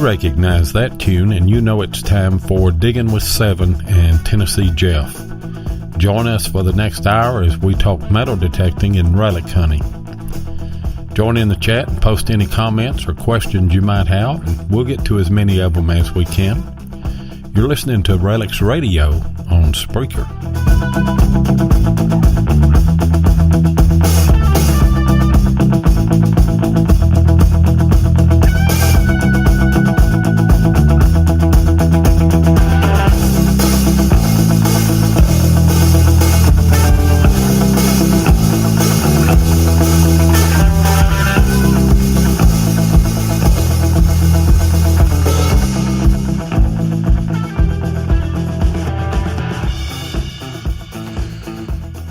Recognize that tune, and you know it's time for Digging with 7 and Tennessee Jeff. Join us for the next hour as we talk metal detecting and relic hunting. Join in the chat and post any comments or questions you might have, and we'll get to as many of them as we can. You're listening to Relic's Radio on Spreaker.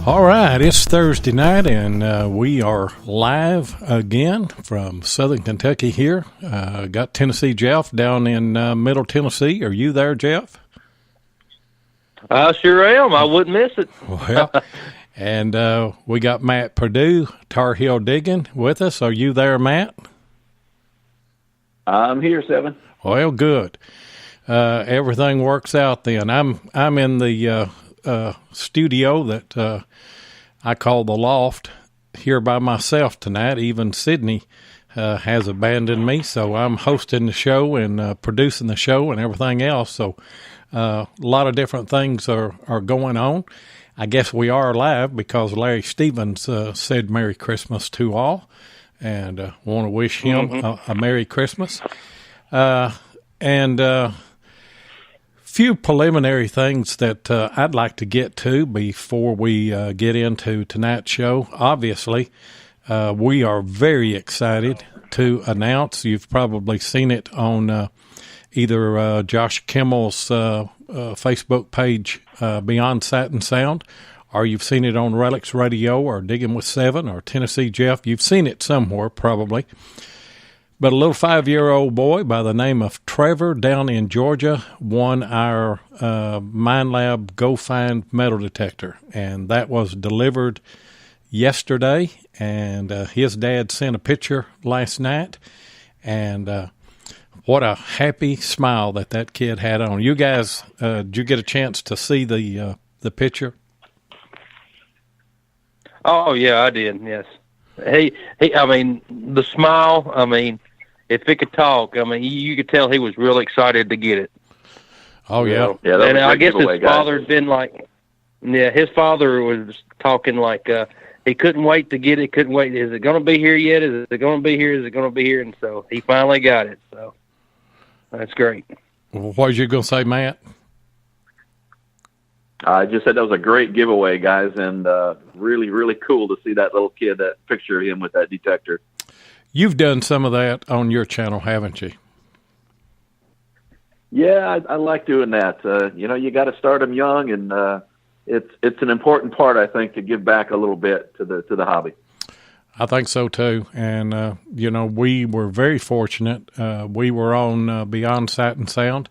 All right, it's Thursday night, and we are live again from Southern Kentucky here. Got Tennessee Jeff down in Middle Tennessee. Are you there, Jeff? I sure am. I wouldn't miss it. Well, and we got Matt Perdue, Tarheel Diggin, with us. Are you there, Matt? I'm here, 7. Well, good. Everything works out then. I'm in the studio that I call the loft here by myself tonight. Even Sydney has abandoned me, so I'm hosting the show and producing the show and everything else. So a lot of different things are going on. I guess we are live because Larry Stevens said Merry Christmas to all, and want to wish him a Merry Christmas. Few preliminary things that I'd like to get to before we get into tonight's show. Obviously, we are very excited to announce, you've probably seen it on either Josh Kimmel's Facebook page, Beyond Sight and Sound, or you've seen it on Relic's Radio or Digging with 7 or Tennessee Jeff. You've seen it somewhere probably. But a little 5-year-old boy by the name of Trevor down in Georgia won our Mind Lab Go Find metal detector. And that was delivered yesterday. And his dad sent a picture last night. And what a happy smile that kid had on. You guys, did you get a chance to see the picture? Oh, yeah, I did, yes. He, I mean, the smile, I mean, if it could talk, I mean, you could tell he was real excited to get it. Oh, yeah. Yeah, and I guess his father's been like, yeah, his father was talking like he couldn't wait to get it, couldn't wait. Is it going to be here yet? Is it going to be here? Is it going to be here? And so he finally got it. So that's great. What was you going to say, Matt? I just said that was a great giveaway, guys, and really, really cool to see that little kid, that picture of him with that detector. You've done some of that on your channel, haven't you? Yeah, I like doing that. You got to start them young, and it's an important part, I think, to give back a little bit to the hobby. I think so too, and we were very fortunate. We were on Beyond Sight and Sound,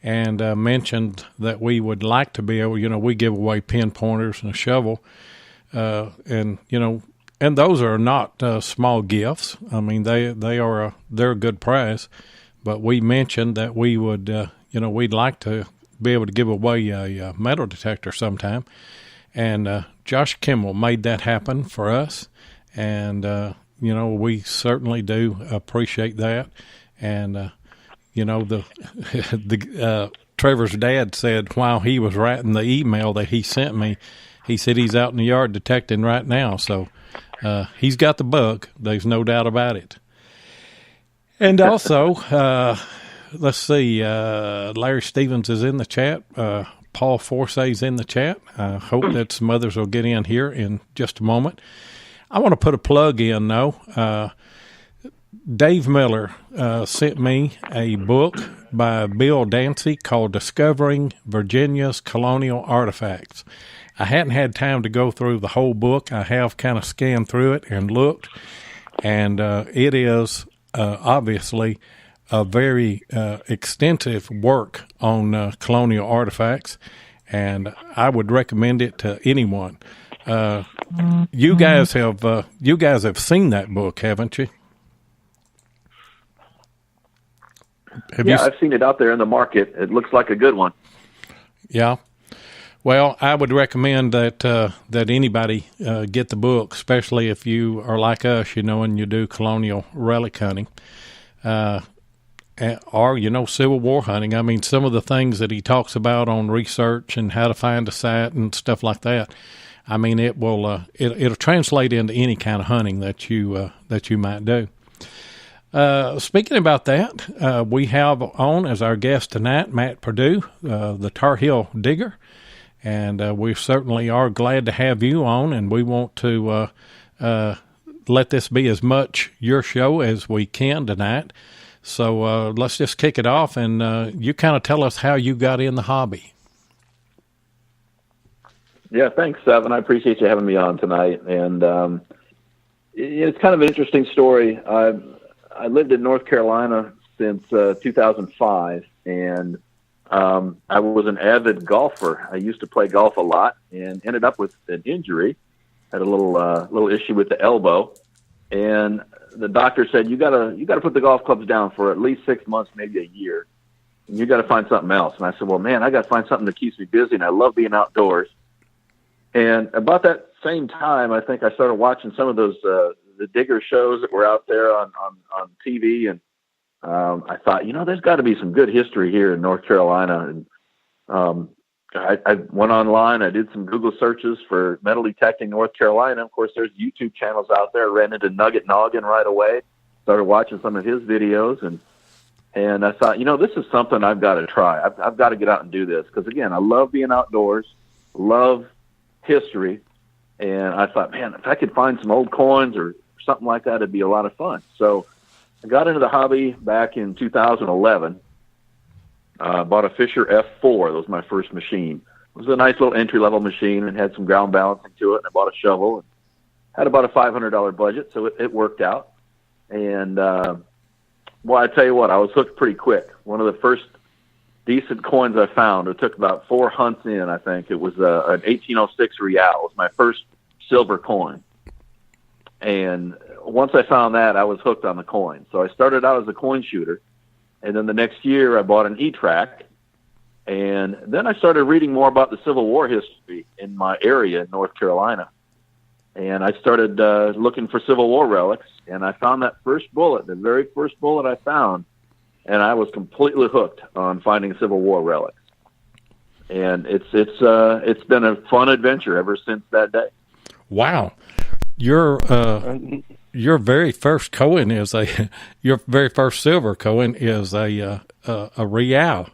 and mentioned that we would like to be able. We give away pin pointers and a shovel, and those are not small gifts. I mean, they're a good prize. But we mentioned that we would, we'd like to be able to give away a metal detector sometime. And Josh Kimmel made that happen for us. And, we certainly do appreciate that. And, Trevor's dad said while he was writing the email that he sent me, he said he's out in the yard detecting right now. So he's got the bug. There's no doubt about it. And also, let's see, Larry Stevens is in the chat. Paul Forsay's in the chat. I hope that some others will get in here in just a moment. I want to put a plug in, though. Dave Miller sent me a book by Bill Dancy called Discovering Virginia's Colonial Artifacts. I hadn't had time to go through the whole book. I have kind of scanned through it and looked, and it is obviously a very extensive work on colonial artifacts, and I would recommend it to anyone. You guys have seen that book, haven't you? I've seen it out there in the market. It looks like a good one. Yeah. Well, I would recommend that anybody get the book, especially if you are like us, and you do colonial relic hunting, or Civil War hunting. I mean, some of the things that he talks about on research and how to find a site and stuff like that. I mean, it will it'll translate into any kind of hunting that you might do. Speaking about that, we have on as our guest tonight Matt Perdue, the Tarheel Digger, and we certainly are glad to have you on, and we want to let this be as much your show as we can tonight. So let's just kick it off, and you kind of tell us how you got in the hobby. Yeah, thanks, Evan. I appreciate you having me on tonight, and it's kind of an interesting story. I lived in North Carolina since 2005, and I was an avid golfer. I used to play golf a lot and ended up with an injury. Had a little issue with the elbow, and the doctor said, you gotta put the golf clubs down for at least 6 months, maybe a year. And you got to find something else. And I said, well, man, I got to find something that keeps me busy, and I love being outdoors. And about that same time, I think I started watching some of those the digger shows that were out there on TV, and I thought, there's got to be some good history here in North Carolina. And I went online, I did some Google searches for metal detecting North Carolina. Of course, there's YouTube channels out there. Ran into Nugget Noggin right away. Started watching some of his videos, and I thought, this is something I've got to try. I've got to get out and do this because, again, I love being outdoors, love history, and I thought, man, if I could find some old coins or something like that, it'd be a lot of fun. So I got into the hobby back in 2011. Bought a Fisher F4. That was my first machine. It was a nice little entry-level machine and had some ground balancing to it. And I bought a shovel and had about a $500 budget, so it worked out. And, I tell you what, I was hooked pretty quick. One of the first decent coins I found, it took about 4 hunts in, I think. It was an 1806 Real. It was my first silver coin. And once I found that, I was hooked on the coin. So I started out as a coin shooter. And then the next year, I bought an E-Track. And then I started reading more about the Civil War history in my area in North Carolina. And I started looking for Civil War relics. And I found that first bullet, the very first bullet I found. And I was completely hooked on finding Civil War relics. And it's been a fun adventure ever since that day. Wow. Your very first coin is your very first silver coin is a Real.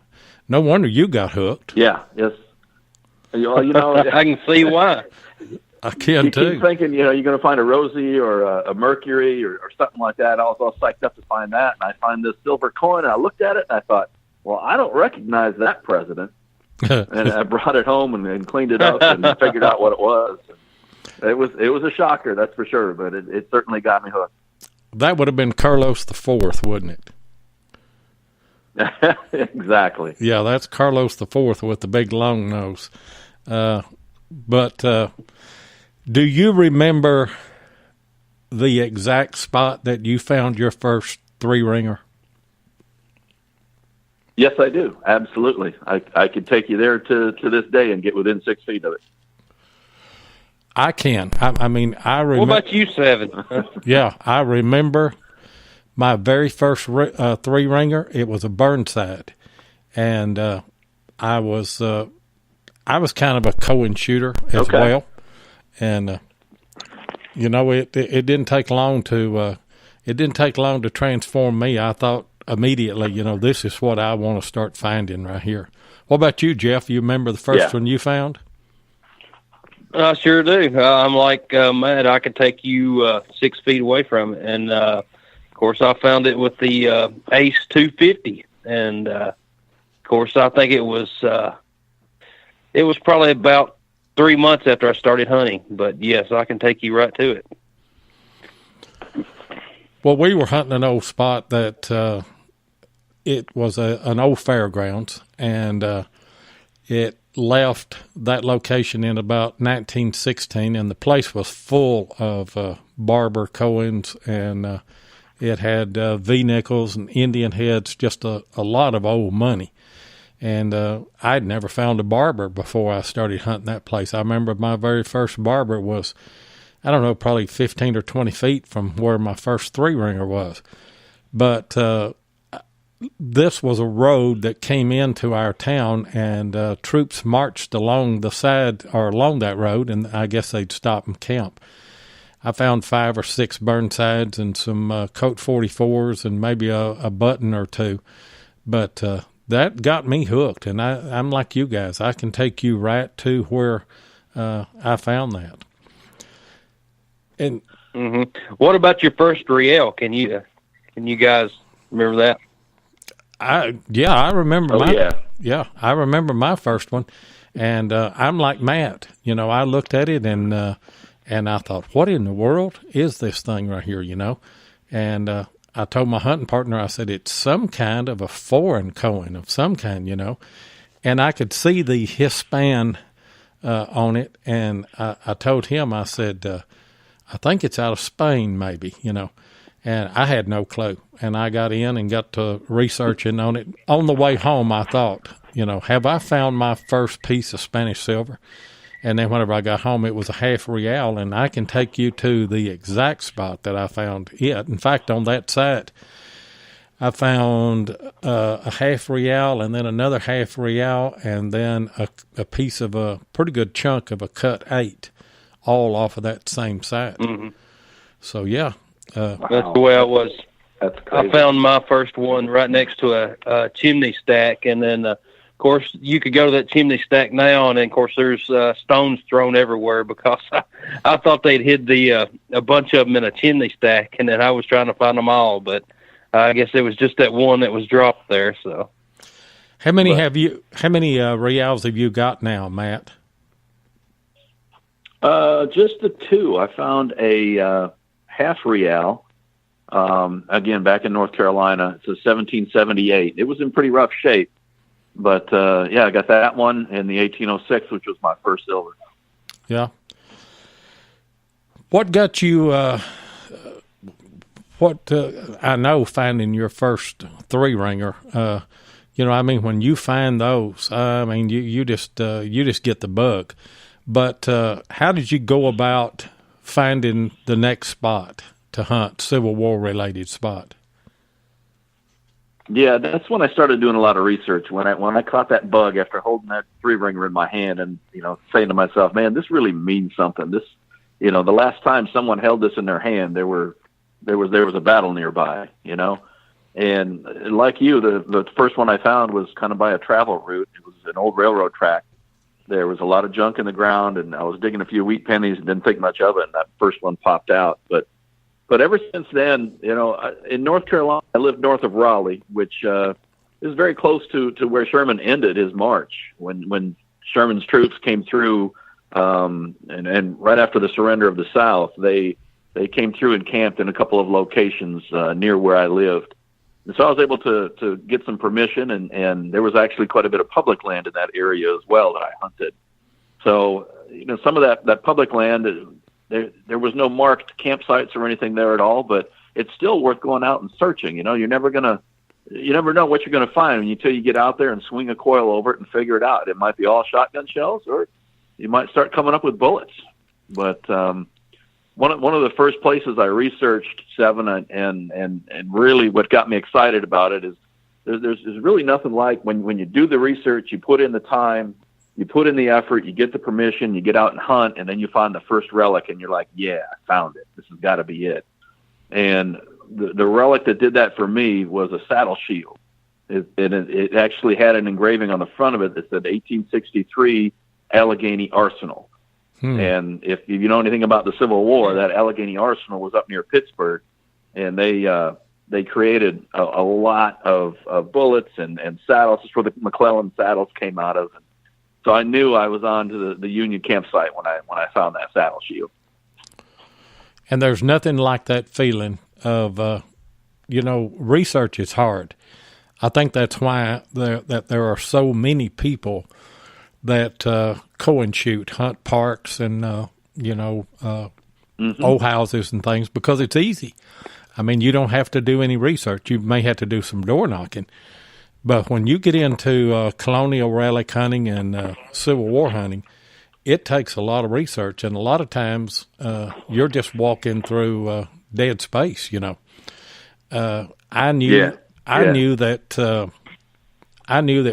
No wonder you got hooked. Yeah, yes. I can see why. I can you too. Keep thinking, you're going to find a Rosie or a Mercury or something like that. I was all psyched up to find that, and I find this silver coin, and I looked at it, and I thought, well, I don't recognize that president. And I brought it home and cleaned it up and figured out what it was. It was a shocker, that's for sure, but it certainly got me hooked. That would have been Carlos IV, wouldn't it? Exactly. Yeah, that's Carlos IV with the big long nose. But do you remember the exact spot that you found your first 3-ringer? Yes, I do. Absolutely. I could take you there to this day and get within 6 feet of it. I can. I mean, I remember. What about you, Seven? Yeah, I remember my very first 3-ringer. It was a Burnside, and I was kind of a Cohen shooter as well, and it didn't take long to transform me. I thought immediately, this is what I want to start finding right here. What about you, Jeff? You remember the first one you found? I sure do. I'm like Matt. I could take you 6 feet away from it. And, of course, I found it with the Ace 250, and of course, I think it was probably about 3 months after I started hunting. But yes, I can take you right to it. Well, we were hunting an old spot that it was an old fairgrounds, and it left that location in about 1916, and the place was full of barber Cohens, and it had V-nickels and Indian heads, just a lot of old money. And I'd never found a barber before I started hunting that place. I remember my very first barber was, I don't know, probably 15 or 20 feet from where my first three-ringer was. But this was a road that came into our town, and troops marched along the side or along that road, and I guess they'd stop and camp. I found 5 or 6 Burnsides and some Colt 44s and maybe a button or two. But that got me hooked, and I'm like you guys. I can take you right to where I found that. And What about your first Riel? Can you guys remember that? I remember. I remember my first one, and I'm like Matt. You know, I looked at it and I thought, what in the world is this thing right here? You know, and I told my hunting partner, I said, it's some kind of a foreign Cohen of some kind, you know, and I could see the Hispan on it, and I told him, I said, I think it's out of Spain, maybe, you know. And I had no clue. And I got in and got to researching on it. On the way home, I thought, you know, have I found my first piece of Spanish silver? And then whenever I got home, it was a half real. And I can take you to the exact spot that I found it. In fact, on that site, I found a half real and then another half real and then a piece of a pretty good chunk of a cut 8. All off of that same site. Mm-hmm. So, yeah. That's the way I was. That's crazy. I found my first one right next to a chimney stack, and then, of course, you could go to that chimney stack now, and then, of course, there's stones thrown everywhere because I thought they'd hid a bunch of them in a chimney stack, and then I was trying to find them all, but I guess it was just that one that was dropped there. So, how many reals have you got now, Matt? Just the 2. I found a half real, again, back in North Carolina. It's a 1778. It was in pretty rough shape, but I got that one and the 1806, which was my first silver. Yeah. What got you, I know finding your first three-ringer, you know, I mean, when you find those, I mean, you just get the bug. But how did you go about finding the next spot to hunt, Civil War-related spot? Yeah, that's when I started doing a lot of research. When I caught that bug after holding that three-ringer in my hand and, you know, saying to myself, man, this really means something. This, you know, the last time someone held this in their hand, there was a battle nearby, you know. And like you, the first one I found was kind of by a travel route. It was an old railroad track. There was a lot of junk in the ground, and I was digging a few wheat pennies and didn't think much of it, and that first one popped out. But ever since then, you know, in North Carolina, I lived north of Raleigh, which is very close to where Sherman ended his march. When Sherman's troops came through, and right after the surrender of the South, they came through and camped in a couple of locations near where I lived. And so I was able to get some permission, and there was actually quite a bit of public land in that area as well that I hunted. So, you know, some of that public land, there was no marked campsites or anything there at all, but it's still worth going out and searching. You know, you never know what you're going to find until you get out there and swing a coil over it and figure it out. It might be all shotgun shells, or you might start coming up with bullets. But one of the first places I researched, Seven, and really what got me excited about it is there's really nothing like when you do the research, you put in the time, you put in the effort, you get the permission, you get out and hunt, and then you find the first relic, and you're like, yeah, I found it. This has got to be it. And the relic that did that for me was a saddle shield. It actually had an engraving on the front of it that said 1863 Allegheny Arsenal. And if you know anything about the Civil War, that Allegheny Arsenal was up near Pittsburgh, and they they created a lot of bullets and saddles. That's where the McClellan saddles came out of. So I knew I was on to the Union campsite when I found that saddle shield. And there's nothing like that feeling of, research is hard. I think that's why there are so many people that go and shoot, hunt parks and, old houses and things, because it's easy. I mean, you don't have to do any research. You may have to do some door knocking. But when you get into colonial relic hunting and Civil War hunting, it takes a lot of research, and a lot of times you're just walking through dead space. I knew that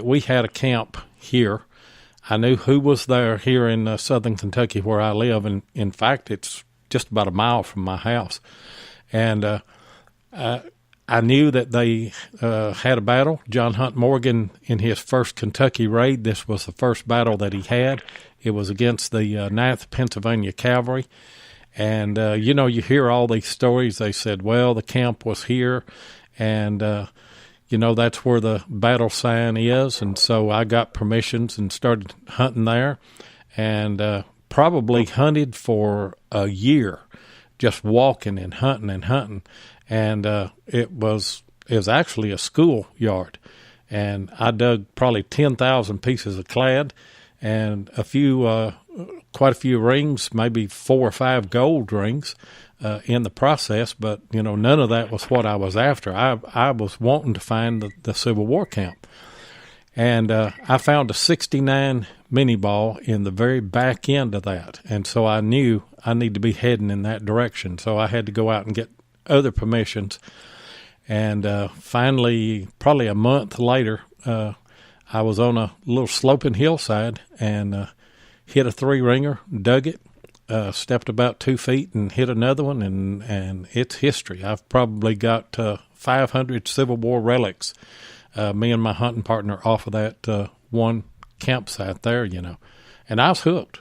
we had a camp here. I knew who was there here in southern Kentucky where I live, and in fact, it's just about a mile from my house. And I knew that they had a battle. John Hunt Morgan, in his first Kentucky raid, this was the first battle that he had. It was against the 9th Pennsylvania Cavalry. And, you hear all these stories. They said, well, the camp was here, and, that's where the battle sign is. And so I got permissions and started hunting there, and probably hunted for a year, just walking and hunting. And it was actually a school yard. And I dug probably 10,000 pieces of clad and quite a few rings, maybe 4 or 5 gold rings in the process. But, none of that was what I was after. I was wanting to find the Civil War camp. And I found a 69 mini ball in the very back end of that. And so I knew I needed to be heading in that direction. So I had to go out and get other permissions. And finally, probably a month later, I was on a little sloping hillside and hit a 3-ringer, dug it, stepped about 2 feet and hit another one, and it's history. I've probably got 500 Civil War relics, me and my hunting partner, off of that one campsite there, And I was hooked,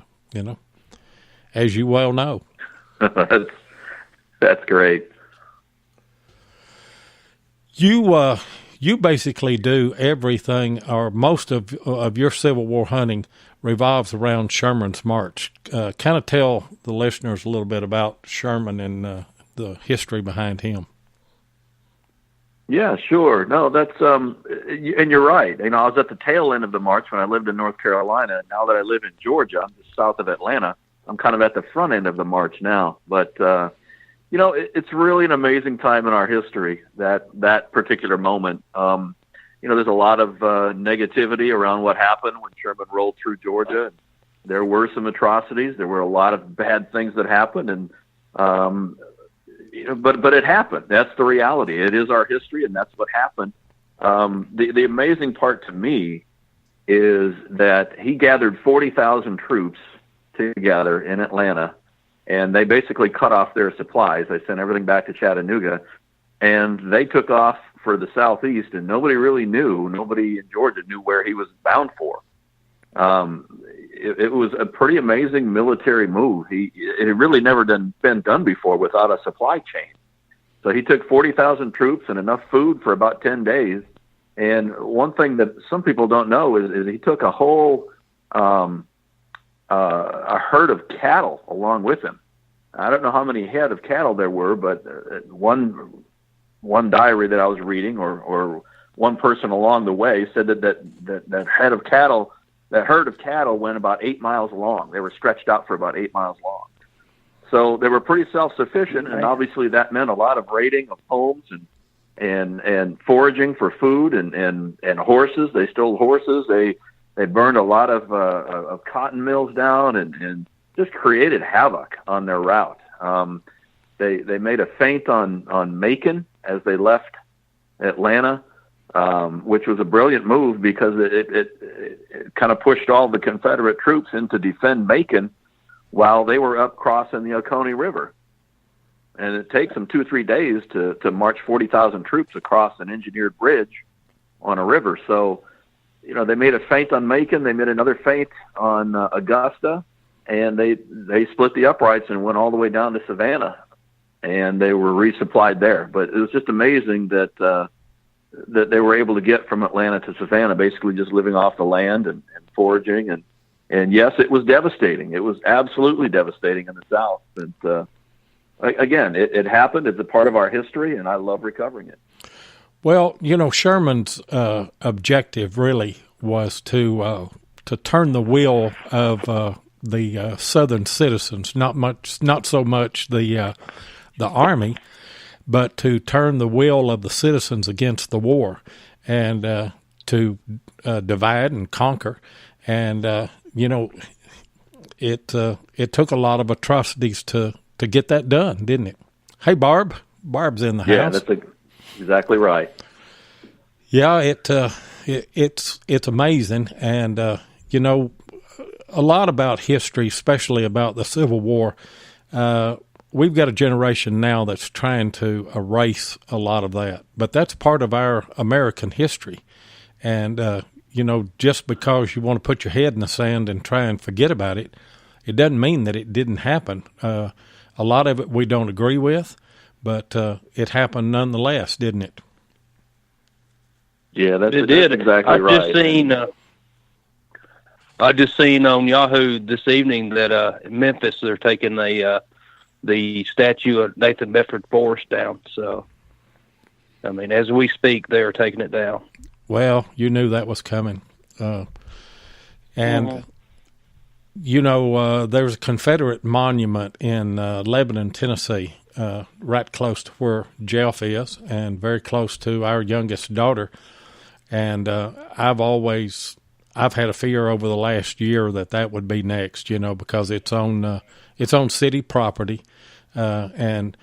as you well know. That's great. You basically do everything, or most of your Civil War hunting revolves around Sherman's March. Kind of tell the listeners a little bit about Sherman and the history behind him. Yeah, sure. No, that's and you're right. I was at the tail end of the march when I lived in North Carolina. Now that I live in Georgia, I'm just south of Atlanta. I'm kind of at the front end of the march now, but. It's really an amazing time in our history, that particular moment. There's a lot of negativity around what happened when Sherman rolled through Georgia. There were some atrocities. There were a lot of bad things that happened, and but it happened. That's the reality. It is our history, and that's what happened. The amazing part to me is that he gathered 40,000 troops together in Atlanta. And they basically cut off their supplies. They sent everything back to Chattanooga, and they took off for the southeast, and nobody in Georgia knew where he was bound for. It was a pretty amazing military move. It had really never been done before without a supply chain. So he took 40,000 troops and enough food for about 10 days. And one thing that some people don't know is he took a whole a herd of cattle along with him. I don't know how many head of cattle there were, but one diary that I was reading, or one person along the way, said that herd of cattle went about 8 miles long. They were stretched out for about 8 miles long. So they were pretty self-sufficient, and obviously that meant a lot of raiding of homes and foraging for food and horses. They stole horses. They burned a lot of cotton mills down and just created havoc on their route. They made a feint on Macon as they left Atlanta, which was a brilliant move because it kind of pushed all the Confederate troops in to defend Macon while they were up crossing the Oconee River. And it takes them 2 or 3 days to march 40,000 troops across an engineered bridge on a river. So, they made a feint on Macon. They made another feint on Augusta, and they split the uprights and went all the way down to Savannah. and they were resupplied there. But it was just amazing that they were able to get from Atlanta to Savannah, basically just living off the land and foraging. And yes, it was devastating. It was absolutely devastating in the South. And again, it happened. It's a part of our history, and I love recovering it. Well, Sherman's objective really was to turn the wheel of the Southern citizens, not so much the Army, but to turn the will of the citizens against the war, and to divide and conquer. And it took a lot of atrocities to get that done, didn't it? Hey, Barb's in the house. Yeah, that's exactly right. Yeah, it's amazing, and a lot about history, especially about the Civil War. We've got a generation now that's trying to erase a lot of that, but that's part of our American history. And, just because you want to put your head in the sand and try and forget about it, it doesn't mean that it didn't happen. A lot of it we don't agree with, but it happened nonetheless, didn't it? Yeah, that's exactly right. I just seen on Yahoo this evening that in Memphis they're taking the statue of Nathan Bedford Forrest down. So, I mean, as we speak, they are taking it down. Well, you knew that was coming. There's a Confederate monument in Lebanon, Tennessee, right close to where Jeff is and very close to our youngest daughter. And I've had a fear over the last year that would be next, because it's on city property. And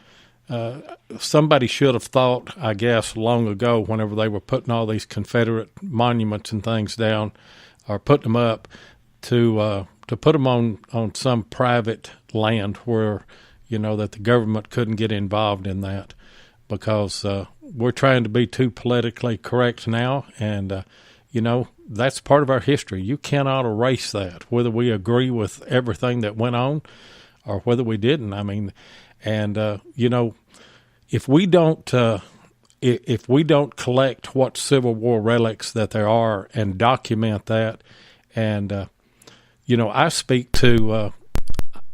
somebody should have thought, I guess, long ago, whenever they were putting all these Confederate monuments and things down, or putting them up, to put them on some private land where, that the government couldn't get involved in that, because we're trying to be too politically correct now, and that's part of our history. You cannot erase that, whether we agree with everything that went on or whether we didn't. I mean, and if we don't collect what Civil War relics that there are and document that, and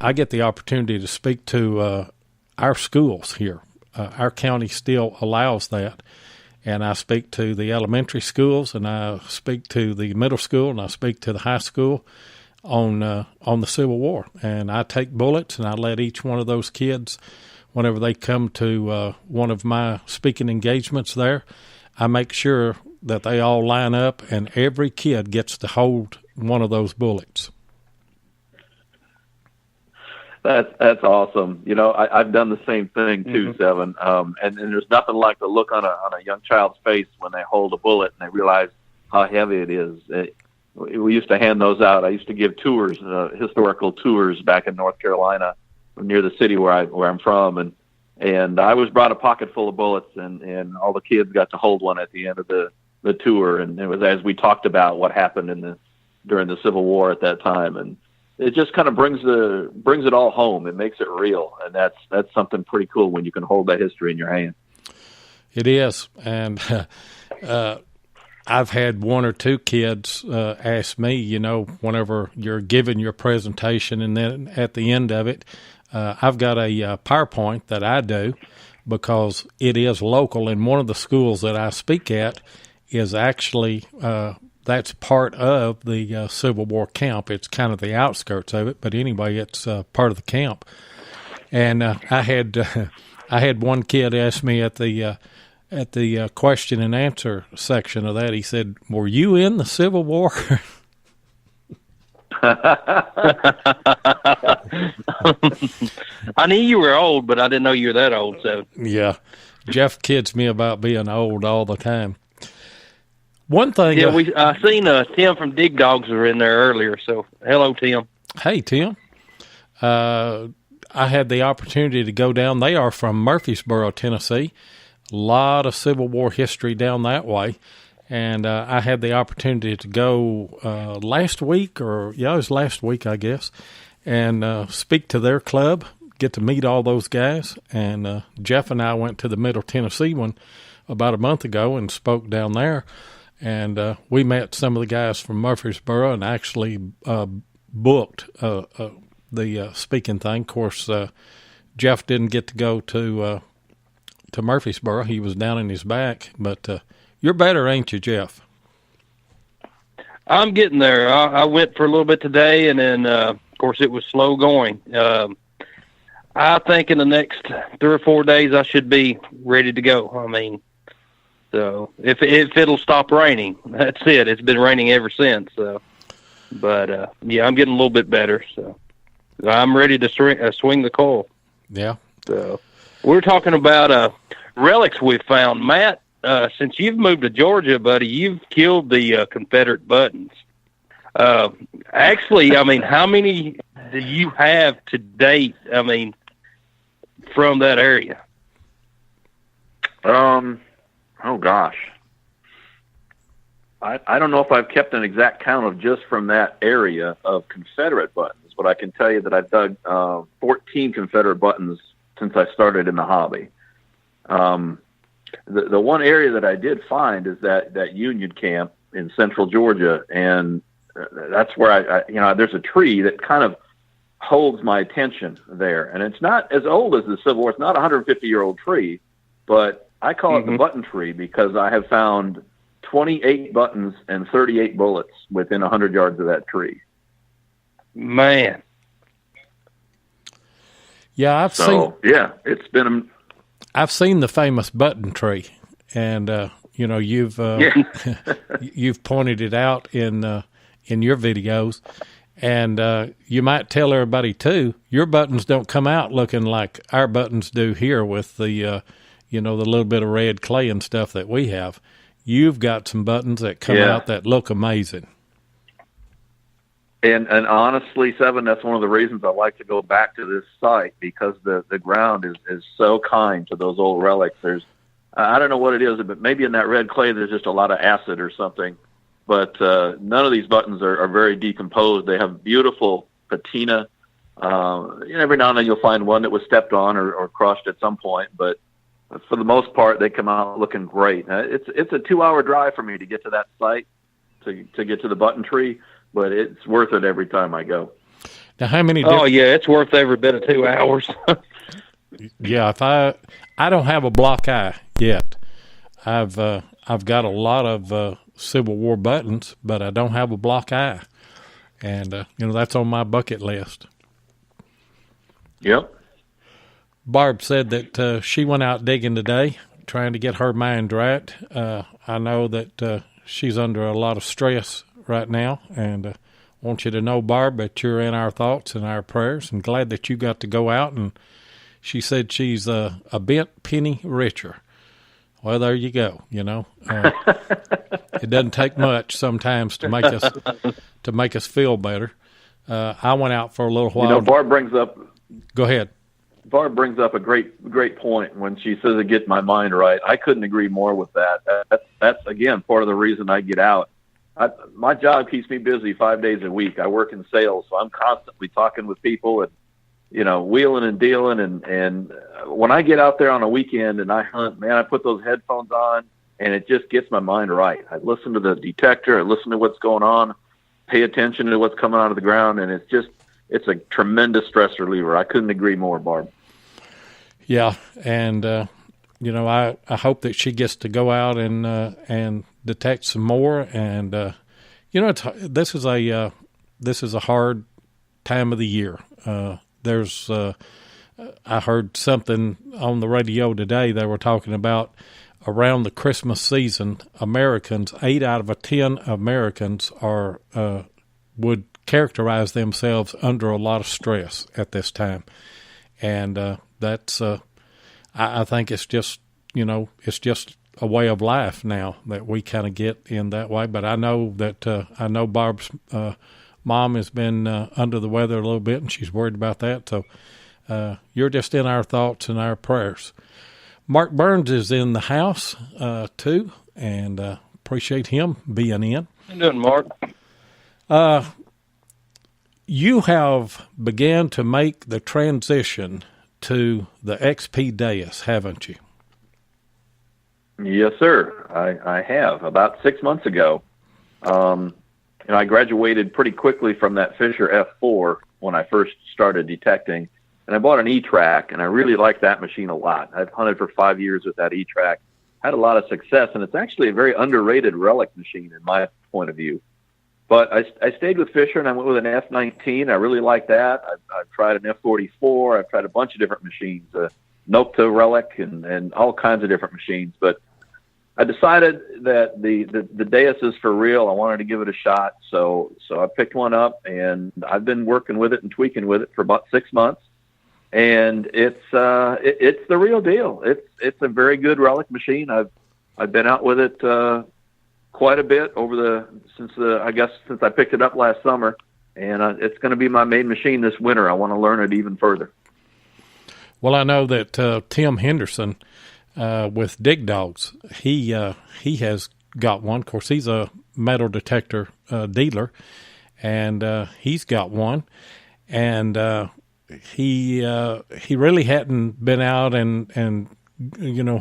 I get the opportunity to speak to our schools here. Our county still allows that. And I speak to the elementary schools, and I speak to the middle school, and I speak to the high school on the Civil War. And I take bullets, and I let each one of those kids, whenever they come to one of my speaking engagements there, I make sure that they all line up, and every kid gets to hold one of those bullets. That's awesome. I've done the same thing too, mm-hmm. Seven. And there's nothing like the look on a young child's face when they hold a bullet and they realize how heavy it is. We used to hand those out. I used to give tours, historical tours back in North Carolina, near the city where I'm from, and I was brought a pocket full of bullets, and all the kids got to hold one at the end of the tour, and it was as we talked about what happened during the Civil War at that time, and it just kind of brings it all home. It makes it real, and that's something pretty cool when you can hold that history in your hand. It is, and I've had one or two kids ask me, whenever you're giving your presentation, and then at the end of it, I've got a PowerPoint that I do because it is local, and one of the schools that I speak at is actually that's part of the Civil War camp. It's kind of the outskirts of it, but anyway, it's part of the camp. And I had one kid ask me at the question and answer section of that. He said, "Were you in the Civil War?" I knew you were old, but I didn't know you were that old. So yeah, Jeff kids me about being old all the time. One thing, yeah, I seen Tim from Dig Dogs were in there earlier. So hello, Tim. Hey, Tim. I had the opportunity to go down. They are from Murfreesboro, Tennessee. A lot of Civil War history down that way. And I had the opportunity to go last week, it was last week, I guess, and speak to their club, get to meet all those guys. And Jeff and I went to the Middle Tennessee one about a month ago and spoke down there. And we met some of the guys from Murfreesboro and actually booked the speaking thing. Of course, Jeff didn't get to go to Murfreesboro. He was down in his back. But you're better, ain't you, Jeff? I'm getting there. I went for a little bit today, and then, of course, it was slow going. I think in the next 3 or 4 days I should be ready to go. I mean, so if it'll stop raining, that's it. It's been raining ever since. So, but yeah, I'm getting a little bit better. So I'm ready to swing the coil. Yeah. So we're talking about relics we've found, Matt. Since you've moved to Georgia, buddy, you've killed the Confederate buttons. Actually, I mean, how many do you have to date? I mean, from that area? Oh gosh. I don't know if I've kept an exact count of just from that area of Confederate buttons, but I can tell you that I've dug 14 Confederate buttons since I started in the hobby. The one area that I did find is that Union camp in central Georgia, and that's where I there's a tree that kind of holds my attention there, and it's not as old as the Civil War. It's not a 150-year-old tree, but I call it the button tree because I have found 28 buttons and 38 bullets within 100 yards of that tree. Man. Yeah, it's been I've seen the famous button tree, and you've you've pointed it out in your videos, and you might tell everybody too. Your buttons don't come out looking like our buttons do here with the the little bit of red clay and stuff that we have. You've got some buttons that come out that look amazing. And honestly, Seven, that's one of the reasons I like to go back to this site, because the ground is so kind to those old relics. There's, I don't know what it is, but maybe in that red clay there's just a lot of acid or something. But none of these buttons are very decomposed. They have beautiful patina. Every now and then you'll find one that was stepped on or crushed at some point, but for the most part, they come out looking great. It's a 2-hour drive for me to get to that site to get to the button tree, but it's worth it every time I go. Now, how many? It's worth every bit of 2 hours. Yeah, if I don't have a block eye yet. I've got a lot of Civil War buttons, but I don't have a block eye, and that's on my bucket list. Yep. Barb said that she went out digging today, trying to get her mind right. I know that she's under a lot of stress right now, and I want you to know, Barb, that you're in our thoughts and our prayers, and glad that you got to go out. And she said she's a bent penny richer. Well, there you go. It doesn't take much sometimes to make us feel better. I went out for a little while. Barb brings up. Go ahead. Barb brings up a great point when she says it gets my mind right. I couldn't agree more with that. That's again part of the reason I get out. My job keeps me busy 5 days a week. I work in sales, so I'm constantly talking with people and wheeling and dealing. And when I get out there on a weekend and I hunt, man, I put those headphones on and it just gets my mind right. I listen to the detector, I listen to what's going on, pay attention to what's coming out of the ground, and it's a tremendous stress reliever. I couldn't agree more, Barb. Yeah, and I hope that she gets to go out and detect some more. And this is a hard time of the year. I heard something on the radio today. They were talking about around the Christmas season, 8 out of 10 Americans would characterize themselves under a lot of stress at this time. And that's I think it's just a way of life now that we kind of get in that way. But I know that Barb's mom has been under the weather a little bit, and she's worried about that. So you're just in our thoughts and our prayers. Mark Burns is in the house too, and appreciate him being in. How you doing, Mark? you have began to make the transition to the XP Deus, haven't you? Yes, sir. I have about 6 months ago. I graduated pretty quickly from that Fisher F4 when I first started detecting, and I bought an E-Track, and I really liked that machine a lot. I've hunted for 5 years with that E-Track, had a lot of success, and it's actually a very underrated Relic machine in my point of view. But I stayed with Fisher, and I went with an F19. I really liked that. I've tried an F44. I've tried a bunch of different machines, Nocta Relic, and all kinds of different machines. But I decided that the Deus is for real. I wanted to give it a shot, so I picked one up, and I've been working with it and tweaking with it for about 6 months. And it's the real deal. It's a very good Relic machine. I've been out with it quite a bit since I picked it up last summer, and it's going to be my main machine this winter. I want to learn it even further. Well, I know that Tim Henderson with Dig Dogs, he has got one. Of course, he's a metal detector dealer, and he's got one, and he really hadn't been out and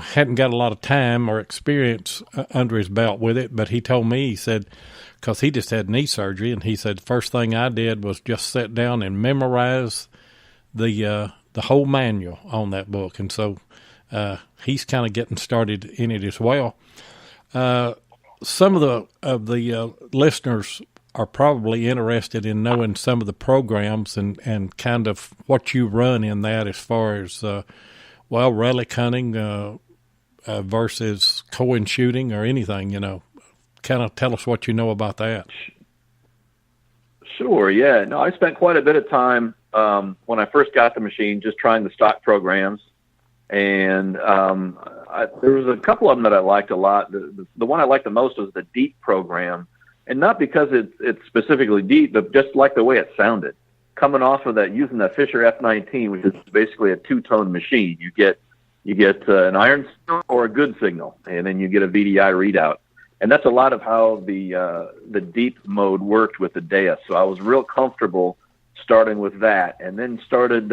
hadn't got a lot of time or experience under his belt with it. But he told me, he said, because he just had knee surgery, and he said, first thing I did was just sit down and memorize the whole manual on that book. And so he's kind of getting started in it as well. Some of the listeners are probably interested in knowing some of the programs and kind of what you run in that as far as, relic hunting versus coin shooting or anything, Kind of tell us what you know about that. Sure, yeah. No, I spent quite a bit of time when I first got the machine just trying the stock programs. And there was a couple of them that I liked a lot. The one I liked the most was the Deep program. And not because it's specifically deep, but just like the way it sounded. Coming off of that, using that Fisher F19, which is basically a two-tone machine, you get an iron signal or a good signal, and then you get a VDI readout. And that's a lot of how the deep mode worked with the Deus. So I was real comfortable starting with that, and then started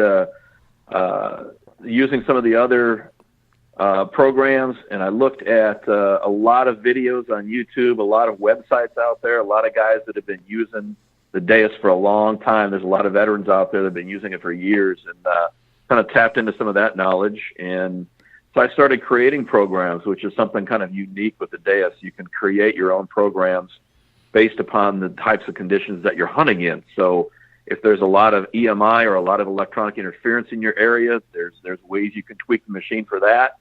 using some of the other programs, and I looked at a lot of videos on YouTube, a lot of websites out there, a lot of guys that have been using the Deus for a long time. There's a lot of veterans out there that have been using it for years, and kind of tapped into some of that knowledge. And so I started creating programs, which is something kind of unique with the Deus. You can create your own programs based upon the types of conditions that you're hunting in. So if there's a lot of EMI or a lot of electronic interference in your area, there's ways you can tweak the machine for that.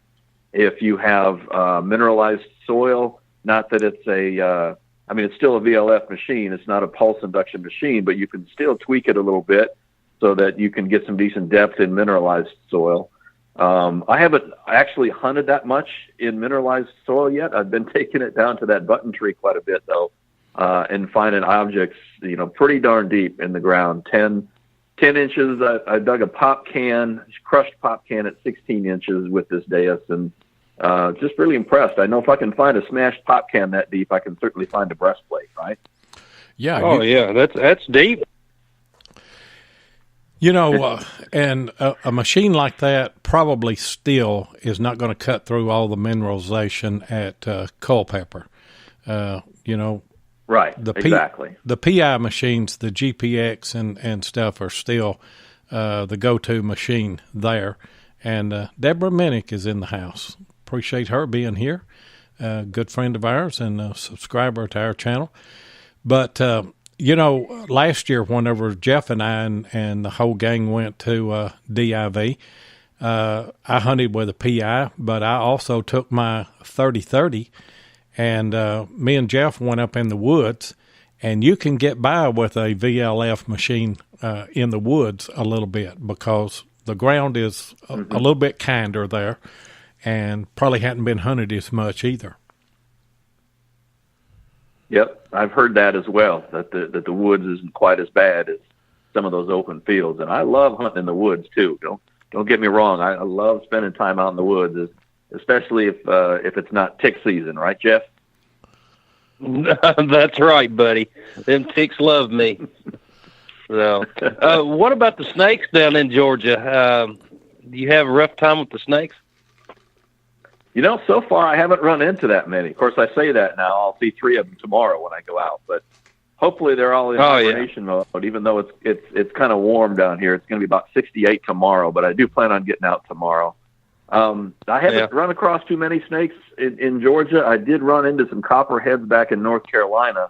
If you have mineralized soil, not that it's it's still a VLF machine. It's not a pulse induction machine, but you can still tweak it a little bit so that you can get some decent depth in mineralized soil. I haven't actually hunted that much in mineralized soil yet. I've been taking it down to that button tree quite a bit, though, and finding objects, pretty darn deep in the ground. 10 inches. I dug a crushed pop can at 16 inches with this Deus, and just really impressed. I know if I can find a smashed pop can that deep, I can certainly find a breastplate, right? Yeah. Oh, yeah, that's deep. And a machine like that probably still is not going to cut through all the mineralization at Culpeper. Right, exactly. The PI machines, the GPX and stuff are still the go-to machine there. And Deborah Minnick is in the house. Appreciate her being here. Good friend of ours and a subscriber to our channel. But, last year whenever Jeff and I and the whole gang went to DIV, I hunted with a PI, but I also took my 30-30, and me and Jeff went up in the woods, and you can get by with a VLF machine in the woods a little bit because the ground is a little bit kinder there and probably hadn't been hunted as much either. Yep, I've heard that as well, that the woods isn't quite as bad as some of those open fields. And I love hunting in the woods, too. Don't get me wrong. I love spending time out in the woods, especially if it's not tick season, right, Jeff? That's right, buddy. Them ticks love me. So, what about the snakes down in Georgia? Do you have a rough time with the snakes? So far I haven't run into that many. Of course, I say that now. I'll see 3 of them tomorrow when I go out, but hopefully they're all in hibernation mode. Even though it's kind of warm down here, it's going to be about 68 tomorrow. But I do plan on getting out tomorrow. I haven't run across too many snakes in Georgia. I did run into some copperheads back in North Carolina.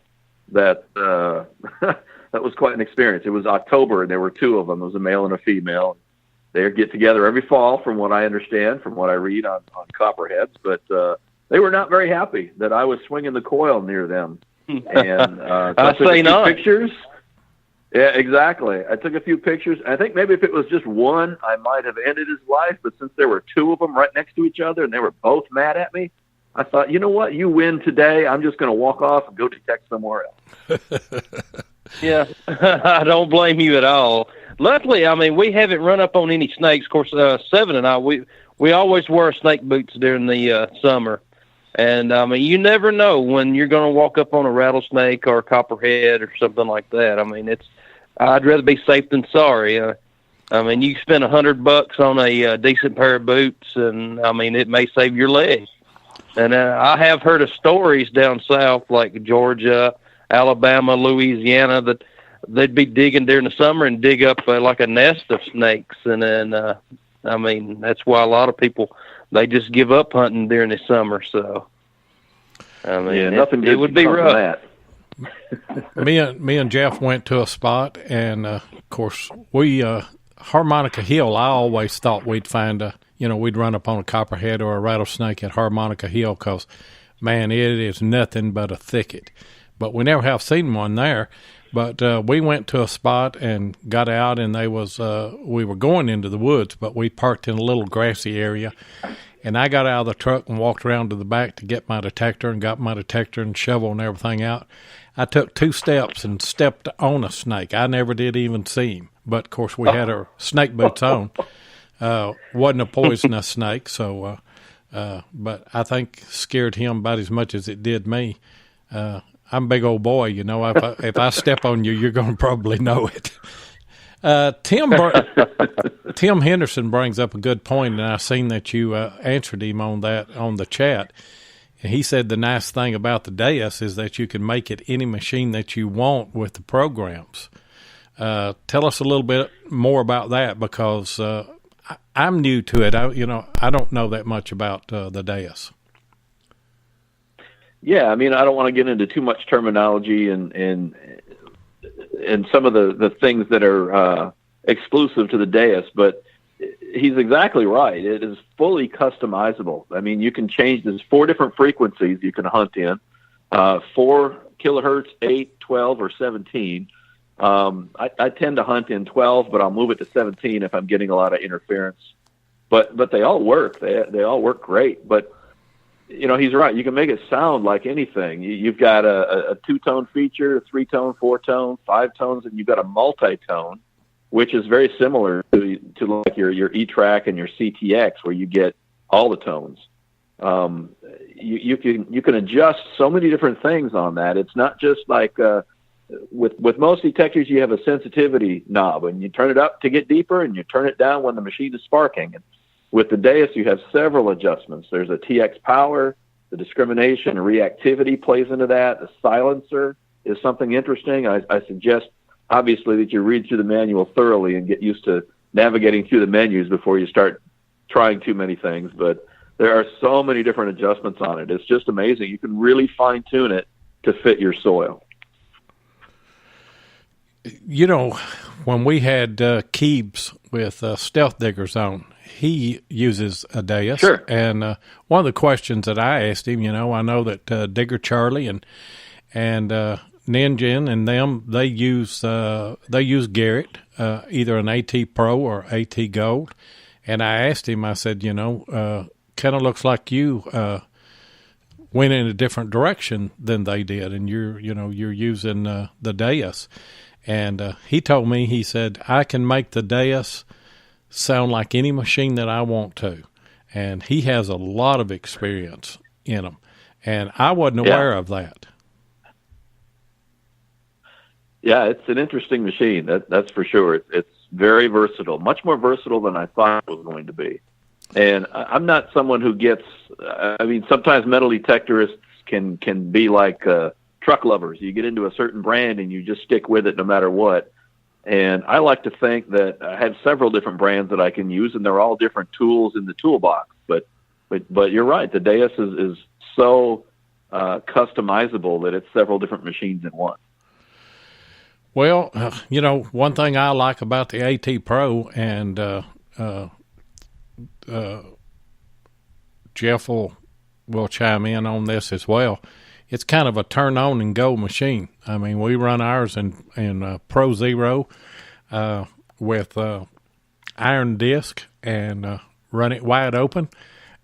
That that was quite an experience. It was October, and there were 2 of them. It was a male and a female. They get together every fall, from what I understand, from what I read on copperheads. But they were not very happy that I was swinging the coil near them. And so I took a few pictures. Yeah, exactly. I took a few pictures. I think maybe if it was just one, I might have ended his life. But since there were 2 of them right next to each other, and they were both mad at me, I thought, you know what? You win today. I'm just going to walk off and go detect somewhere else. Yeah, I don't blame you at all. Luckily, I mean, we haven't run up on any snakes. Of course, Seven and I, we always wear snake boots during the summer. And, I mean, you never know when you're going to walk up on a rattlesnake or a copperhead or something like that. I mean, I'd rather be safe than sorry. I mean, you spend $100 on a decent pair of boots, and, I mean, it may save your leg. And I have heard of stories down south, like Georgia, Alabama, Louisiana, that they'd be digging during the summer and dig up like a nest of snakes. And then, I mean, that's why a lot of people, they just give up hunting during the summer. So, I mean, it would be rough. me and Jeff went to a spot, and of course, we Harmonica Hill. I always thought we'd find we'd run up on a copperhead or a rattlesnake at Harmonica Hill, because, man, it is nothing but a thicket. But we never have seen one there. But we went to a spot and got out, and we were going into the woods, but we parked in a little grassy area. And I got out of the truck and walked around to the back to get my detector, and got my detector and shovel and everything out. I took 2 steps and stepped on a snake. I never did even see him. But, of course, we had our snake boots on. Wasn't a poisonous snake, so but I think scared him about as much as it did me. I'm a big old boy, If I step on you, you're going to probably know it. Tim Henderson brings up a good point, and I've seen that you answered him on that on the chat. And he said the nice thing about the Deus is that you can make it any machine that you want with the programs. Tell us a little bit more about that, because I'm new to it. I don't know that much about the Deus. Yeah, I mean, I don't want to get into too much terminology and some of the things that are exclusive to the Deus, but he's exactly right. It is fully customizable. I mean, you can change. There's 4 different frequencies you can hunt in: 4 kilohertz, 8, 12, or 17. I tend to hunt in 12, but I'll move it to 17 if I'm getting a lot of interference. But they all work. They all work great. But he's right. You can make it sound like anything. You've got a 2-tone feature, a 3-tone, 4-tone, 5 tones, and you've got a multi-tone, which is very similar to like your E-Track and your CTX, where you get all the tones. You can adjust so many different things on that. It's not just like with most detectors, you have a sensitivity knob, and you turn it up to get deeper, and you turn it down when the machine is sparking. And with the Deus, you have several adjustments. There's a TX power, the discrimination and reactivity plays into that. The silencer is something interesting. I suggest, obviously, that you read through the manual thoroughly and get used to navigating through the menus before you start trying too many things. But there are so many different adjustments on it. It's just amazing. You can really fine-tune it to fit your soil. When we had Keebs with Stealth Diggers on, he uses a Deus. Sure. And one of the questions that I asked him, I know that Digger Charlie and Ninja and them, they use Garrett, either an AT Pro or AT Gold. And I asked him, I said, kind of looks like you went in a different direction than they did, and you're using the Deus. And he told me, he said, I can make the Deus sound like any machine that I want to. And he has a lot of experience in them. And I wasn't aware of that. Yeah, it's an interesting machine. That's for sure. It's very versatile, much more versatile than I thought it was going to be. And I'm not someone who gets. I mean, sometimes metal detectorists can be like truck lovers. You get into a certain brand and you just stick with it no matter what. And I like to think that I have several different brands that I can use, and they're all different tools in the toolbox. But you're right. The Deus is so customizable that it's several different machines in one. Well, one thing I like about the AT Pro, and Jeff will chime in on this as well. It's kind of a turn on and go machine. I mean, we run ours in Pro Zero with iron disc and run it wide open,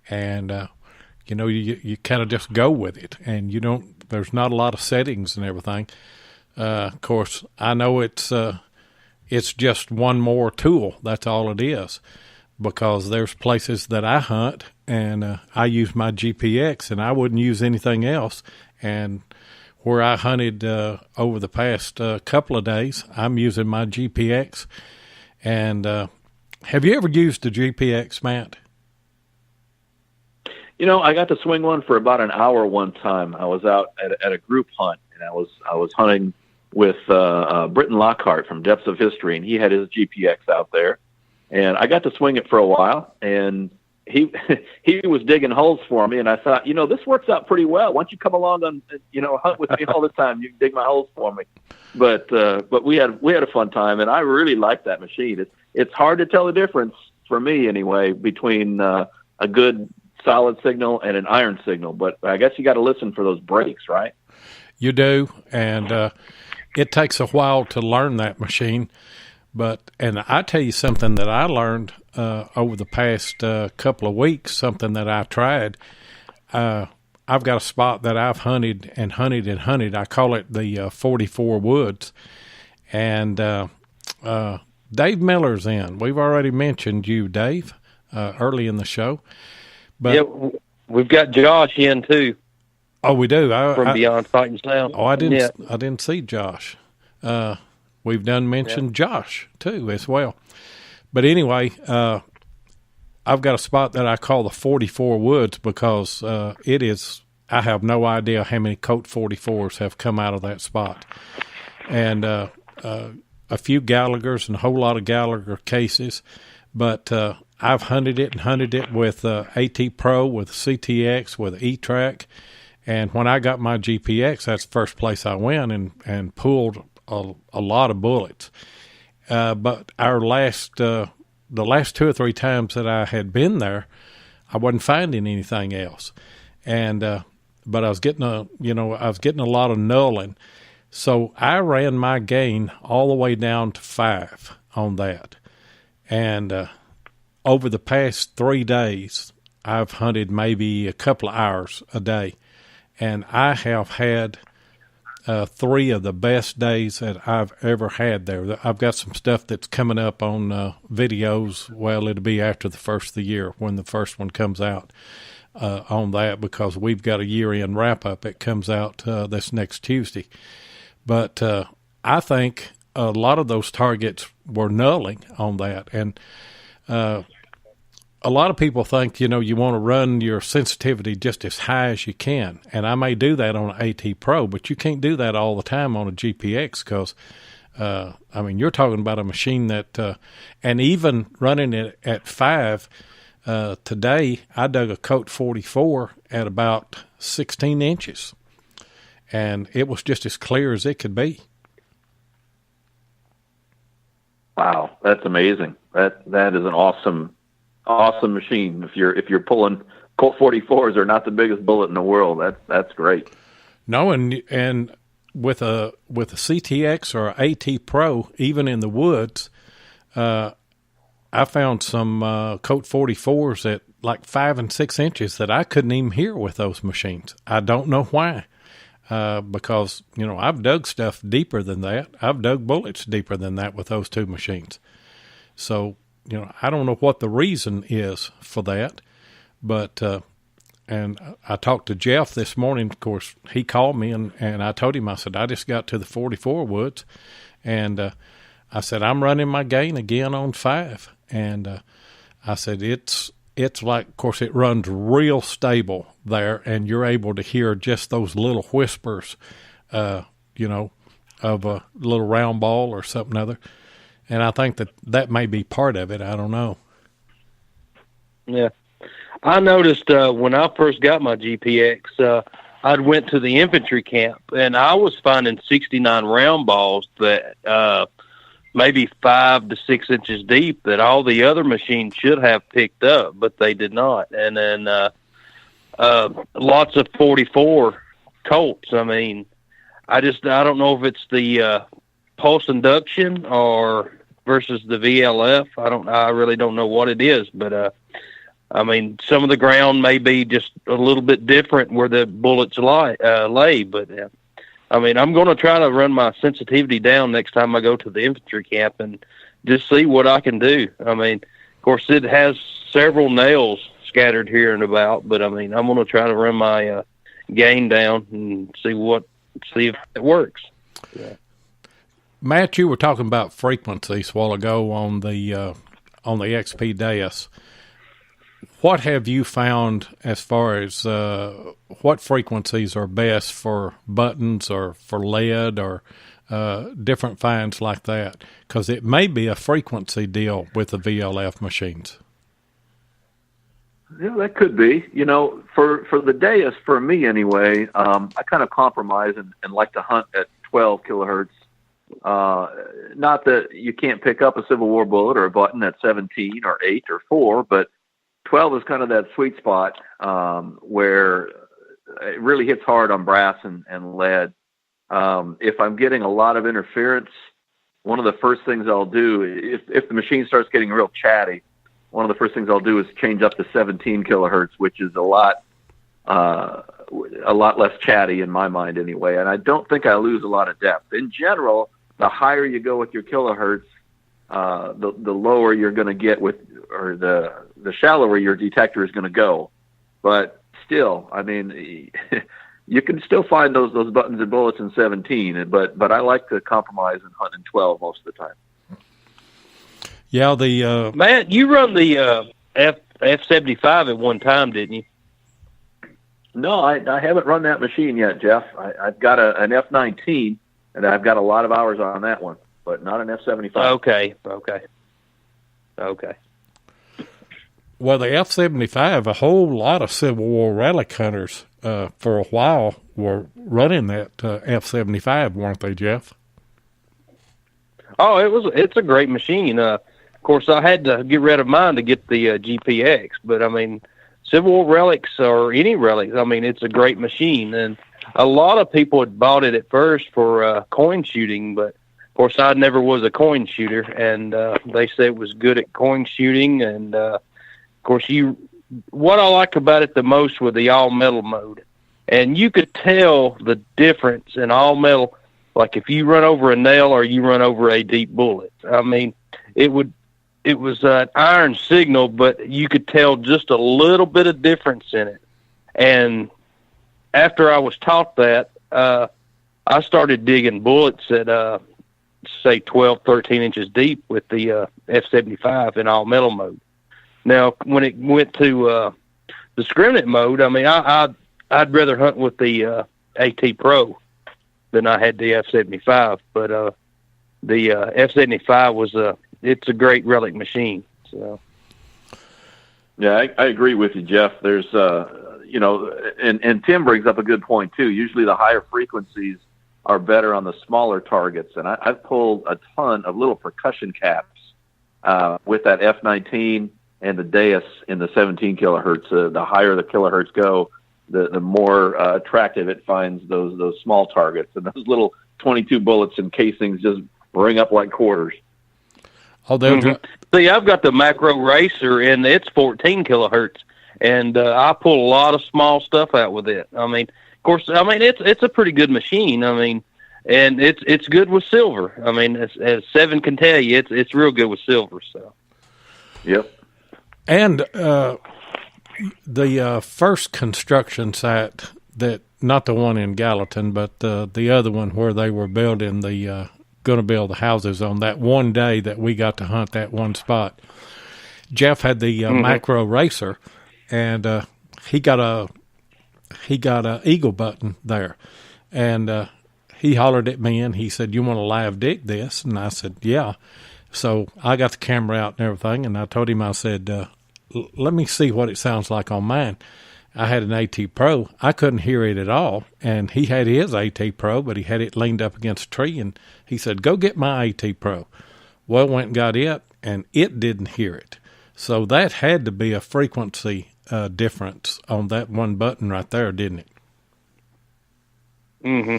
and you kind of just go with it, and there's not a lot of settings and everything. Of course, I know it's just one more tool. That's all it is, because there's places that I hunt and I use my GPX and I wouldn't use anything else. And where I hunted over the past couple of days, I'm using my GPX. And have you ever used a GPX, Matt? I got to swing one for about an hour one time. I was out at a group hunt, and I was hunting with Britton Lockhart from Depths of History, and he had his GPX out there. And I got to swing it for a while, and he was digging holes for me, and I thought, this works out pretty well. Why don't you come along and hunt with me all the time? You can dig my holes for me. But we had a fun time, and I really liked that machine. It's hard to tell the difference, for me anyway, between a good solid signal and an iron signal. But I guess you got to listen for those breaks, right? You do, and it takes a while to learn that machine. And I tell you something that I learned over the past couple of weeks, something that I tried. I've got a spot that I've hunted and hunted and hunted. I call it the 44 Woods. And Dave Miller's in. We've already mentioned you, Dave, early in the show. But yeah, we've got Josh in too. Oh, we do. From Beyond Sight and Sound. Oh, I didn't see Josh. We've done mention Josh too as well. But anyway, I've got a spot that I call the 44 Woods because it is. I have no idea how many Colt 44s have come out of that spot, and a few Gallaghers and a whole lot of Gallagher cases. But I've hunted it with AT Pro, with CTX, with E-Track. And when I got my GPX, that's the first place I went and pulled a lot of bullets. But the last 2 or 3 times that I had been there, I wasn't finding anything else. And but I was getting a lot of nulling. So I ran my gain all the way down to 5 on that. And over the past 3 days, I've hunted maybe a couple of hours a day. And I have had 3 of the best days that I've ever had there. I've got some stuff that's coming up on videos. Well, it'll be after the first of the year when the first one comes out on that, because we've got a year-end wrap-up. It comes out this next Tuesday. But I think a lot of those targets were nulling on that. And a lot of people think, you want to run your sensitivity just as high as you can. And I may do that on an AT Pro, but you can't do that all the time on a GPX because, you're talking about a machine that, and even running it at 5, today I dug a Colt 44 at about 16 inches. And it was just as clear as it could be. Wow, that's amazing. That is an awesome machine. If you're pulling Colt 44s, are not the biggest bullet in the world. That's great. No, and with a CTX or AT Pro, even in the woods, I found some Colt 44s at like 5 and 6 inches that I couldn't even hear with those machines. I don't know why. Because, I've dug stuff deeper than that. I've dug bullets deeper than that with those 2 machines. So, I don't know what the reason is for that, but I talked to Jeff this morning. Of course, he called me, and I told him, I said, I just got to the 44 woods, and I said, I'm running my gain again on 5. And I said, it's like, of course, it runs real stable there, and you're able to hear just those little whispers, you know, of a little round ball or something other. And I think that may be part of it. I don't know. Yeah. I noticed when I first got my GPX, I went to the infantry camp, and I was finding 69 round balls that maybe 5 to 6 inches deep that all the other machines should have picked up, but they did not. And then lots of 44 Colts. I mean, I don't know if it's the pulse induction or versus the VLF. I really don't know what it is, but I mean, some of the ground may be just a little bit different where the bullets lay, but I mean, I'm going to try to run my sensitivity down next time I go to the infantry camp and just see what I can do. I mean, of course, it has several nails scattered here and about, but I mean, I'm going to try to run my gain down and see if it works. Yeah. Matt, you were talking about frequencies a while ago on the XP Deus. What have you found as far as what frequencies are best for buttons or for lead or different finds like that? Because it may be a frequency deal with the VLF machines. Yeah, that could be. You know, for the Deus, for me anyway, I kind of compromise and like to hunt at 12 kilohertz. Not that you can't pick up a Civil War bullet or a button at 17 or 8 or 4, but 12 is kind of that sweet spot where it really hits hard on brass and lead. If I'm getting a lot of interference, one of the first things I'll do, if the machine starts getting real chatty, one of the first things I'll do is change up to 17 kilohertz, which is a lot less chatty in my mind anyway. And I don't think I lose a lot of depth. In general, the higher you go with your kilohertz, the lower you're going to get or the shallower your detector is going to go. But still, I mean, you can still find those buttons and bullets in 17, but I like to compromise and hunt in 12 most of the time. Yeah, Matt, you run the F75 at one time, didn't you? No, I haven't run that machine yet, Jeff. I've got an F19, and I've got a lot of hours on that one, but not an F75. Okay. Well, the F-75, a whole lot of Civil War relic hunters for a while were running that F-75, weren't they, Jeff? Oh, it's a great machine. Of course, I had to get rid of mine to get the GPX, but I mean, Civil War relics or any relics, I mean, it's a great machine. And a lot of people had bought it at first for coin shooting, but of course, I never was a coin shooter, and they said it was good at coin shooting. And of course, what I like about it the most was the all metal mode, and you could tell the difference in all metal. Like if you run over a nail or you run over a deep bullet, I mean, it was an iron signal, but you could tell just a little bit of difference in it. And after I was taught that, I started digging bullets at, say 12, 13 inches deep with the F-75 in all metal mode. Now, when it went to discriminate mode, I mean, I'd rather hunt with the AT Pro than I had the F-75, but the F-75 it's a great relic machine. So, yeah, I agree with you, Jeff. There's, and Tim brings up a good point too. Usually, the higher frequencies are better on the smaller targets, and I've pulled a ton of little percussion caps with that F-19 and the Deus in the 17 kilohertz. The higher the kilohertz go, the more attractive it finds those small targets, and those little 22 bullets and casings just ring up like quarters. Oh, See, I've got the Macro Racer, and it's 14 kilohertz, and I pull a lot of small stuff out with it. I mean, of course, it's a pretty good machine. I mean, and it's good with silver. I mean, as Seven can tell you, it's real good with silver. So, yep. And The first construction site, that not the one in Gallatin, but the other one where they were building going to build the houses on that one day that we got to hunt that one spot. Jeff had the macro racer, and he got a eagle button there, and he hollered at me and he said, "You want to live dig this?" And I said, "Yeah." So I got the camera out and everything, and I told him, I said, "Let me see what it sounds like on mine." I had an AT Pro. I couldn't hear it at all, and he had his AT Pro, but he had it leaned up against a tree, and he said, "Go get my AT Pro." Well, went and got it, and it didn't hear it. So that had to be a frequency difference on that one button right there, didn't it? Mm-hmm.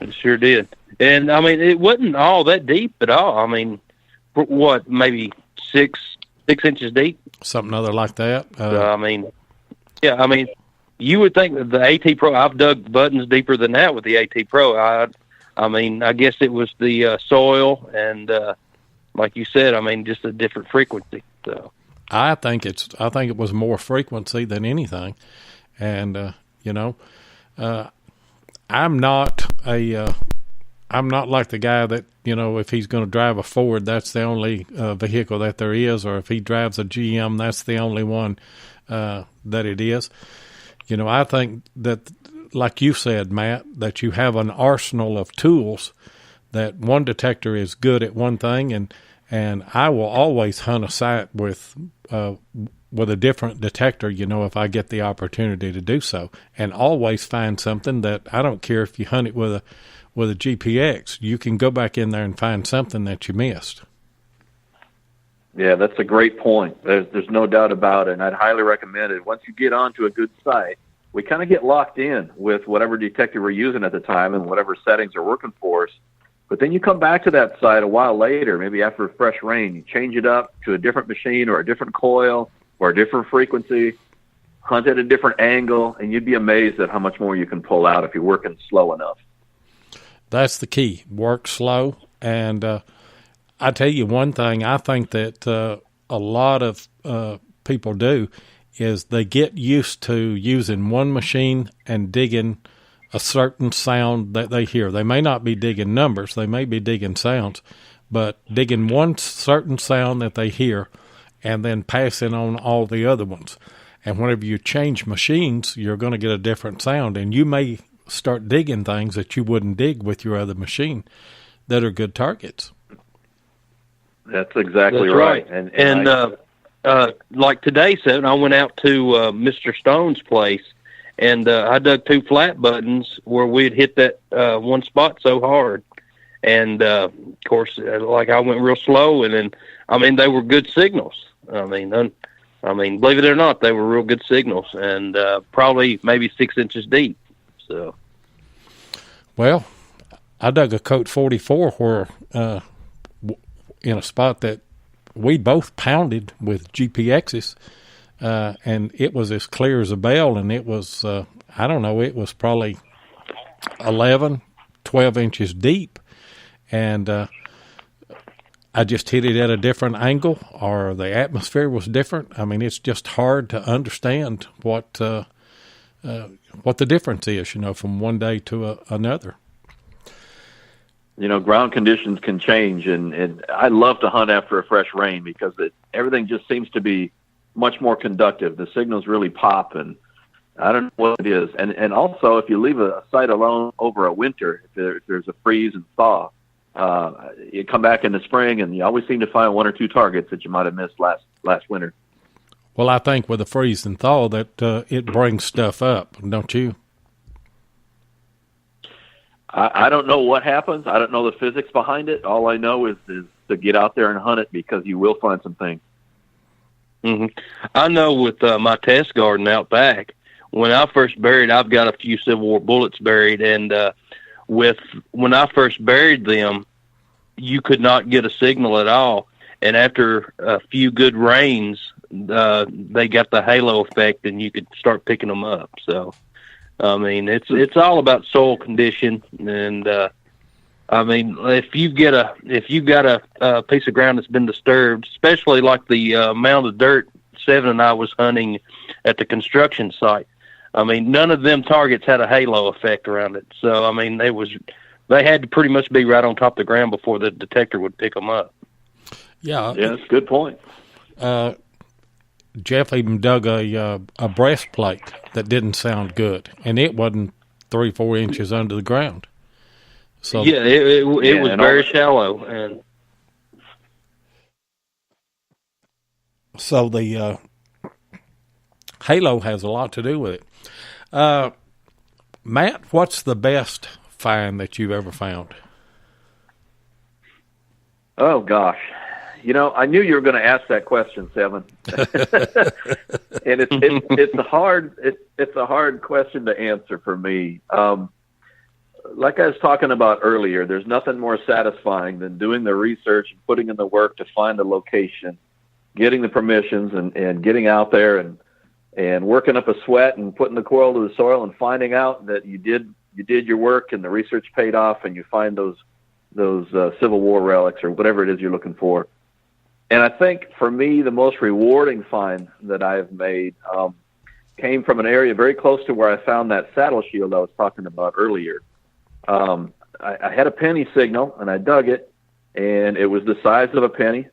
It sure did. And, I mean, it wasn't all that deep at all. I mean, what, maybe six inches deep? Something other like that. I mean, yeah, I mean, you would think that the AT Pro, I've dug buttons deeper than that with the AT Pro. I mean, I guess it was the soil and, like you said, I mean, just a different frequency. So I think it was more frequency than anything. And, I'm not like the guy that, if he's going to drive a Ford, that's the only vehicle that there is, or if he drives a GM, that's the only one that it is. I think that, like you said, Matt, that you have an arsenal of tools, that one detector is good at one thing, and I will always hunt a site with a different detector, if I get the opportunity to do so, and always find something that, I don't care if you hunt it with a GPX, you can go back in there and find something that you missed. Yeah, that's a great point. There's no doubt about it, and I'd highly recommend it. Once you get onto a good site, we kind of get locked in with whatever detector we're using at the time and whatever settings are working for us. But then you come back to that site a while later, maybe after a fresh rain, you change it up to a different machine or a different coil or a different frequency, hunt at a different angle, and you'd be amazed at how much more you can pull out if you're working slow enough. That's the key. Work slow. And I tell you one thing I think that a lot of people do is they get used to using one machine and digging a certain sound that they hear. They may not be digging numbers. They may be digging sounds, but digging one certain sound that they hear and then passing on all the other ones. And whenever you change machines, you're going to get a different sound, and you may start digging things that you wouldn't dig with your other machine that are good targets. That's exactly right. And like today, I went out to Mr. Stone's place, and I dug 2 flat buttons where we'd hit that one spot so hard. And, of course, like I went real slow, and then, I mean, they were good signals. I mean, believe it or not, they were real good signals, and probably maybe 6 inches deep. So, well, I dug a Coat 44 where in a spot that we both pounded with GPXs, and it was as clear as a bell, and it was, I don't know, it was probably 11, 12 inches deep, and I just hit it at a different angle, or the atmosphere was different. I mean, it's just hard to understand what the difference is, from one day to another. Ground conditions can change, and I love to hunt after a fresh rain because everything just seems to be much more conductive. The signals really pop, and I don't know what it is. And also, if you leave a site alone over a winter, if there's a freeze and thaw, you come back in the spring, and you always seem to find 1 or 2 targets that you might have missed last winter. Well, I think with the freeze and thaw that it brings stuff up, don't you? I don't know what happens. I don't know the physics behind it. All I know is to get out there and hunt it, because you will find some things. Mm-hmm. I know with my test garden out back, when I first buried, I've got a few Civil War bullets buried, and when I first buried them, you could not get a signal at all. And after a few good rains, they got the halo effect, and you could start picking them up. So, I mean, it's all about soil condition, and I mean, if you've got a piece of ground that's been disturbed, especially like the amount of dirt Seven and I was hunting at the construction site. I mean, none of them targets had a halo effect around it. So, I mean, they had to pretty much be right on top of the ground before the detector would pick them up. Yeah. Yeah, that's a good point. Jeff even dug a breastplate that didn't sound good, and it wasn't 3-4 inches under the ground. So yeah, it was very shallow, and so the halo has a lot to do with it. Matt, what's the best find that you've ever found? Oh gosh, I knew you were going to ask that question, Seven. And it's a hard question to answer for me. Like I was talking about earlier, there's nothing more satisfying than doing the research and putting in the work to find the location, getting the permissions, and getting out there and working up a sweat and putting the coil to the soil and finding out that you did your work and the research paid off and you find those Civil War relics or whatever it is you're looking for. And I think for me, the most rewarding find that I've made came from an area very close to where I found that saddle shield I was talking about earlier. I had a penny signal and I dug it, and it was the size of a penny,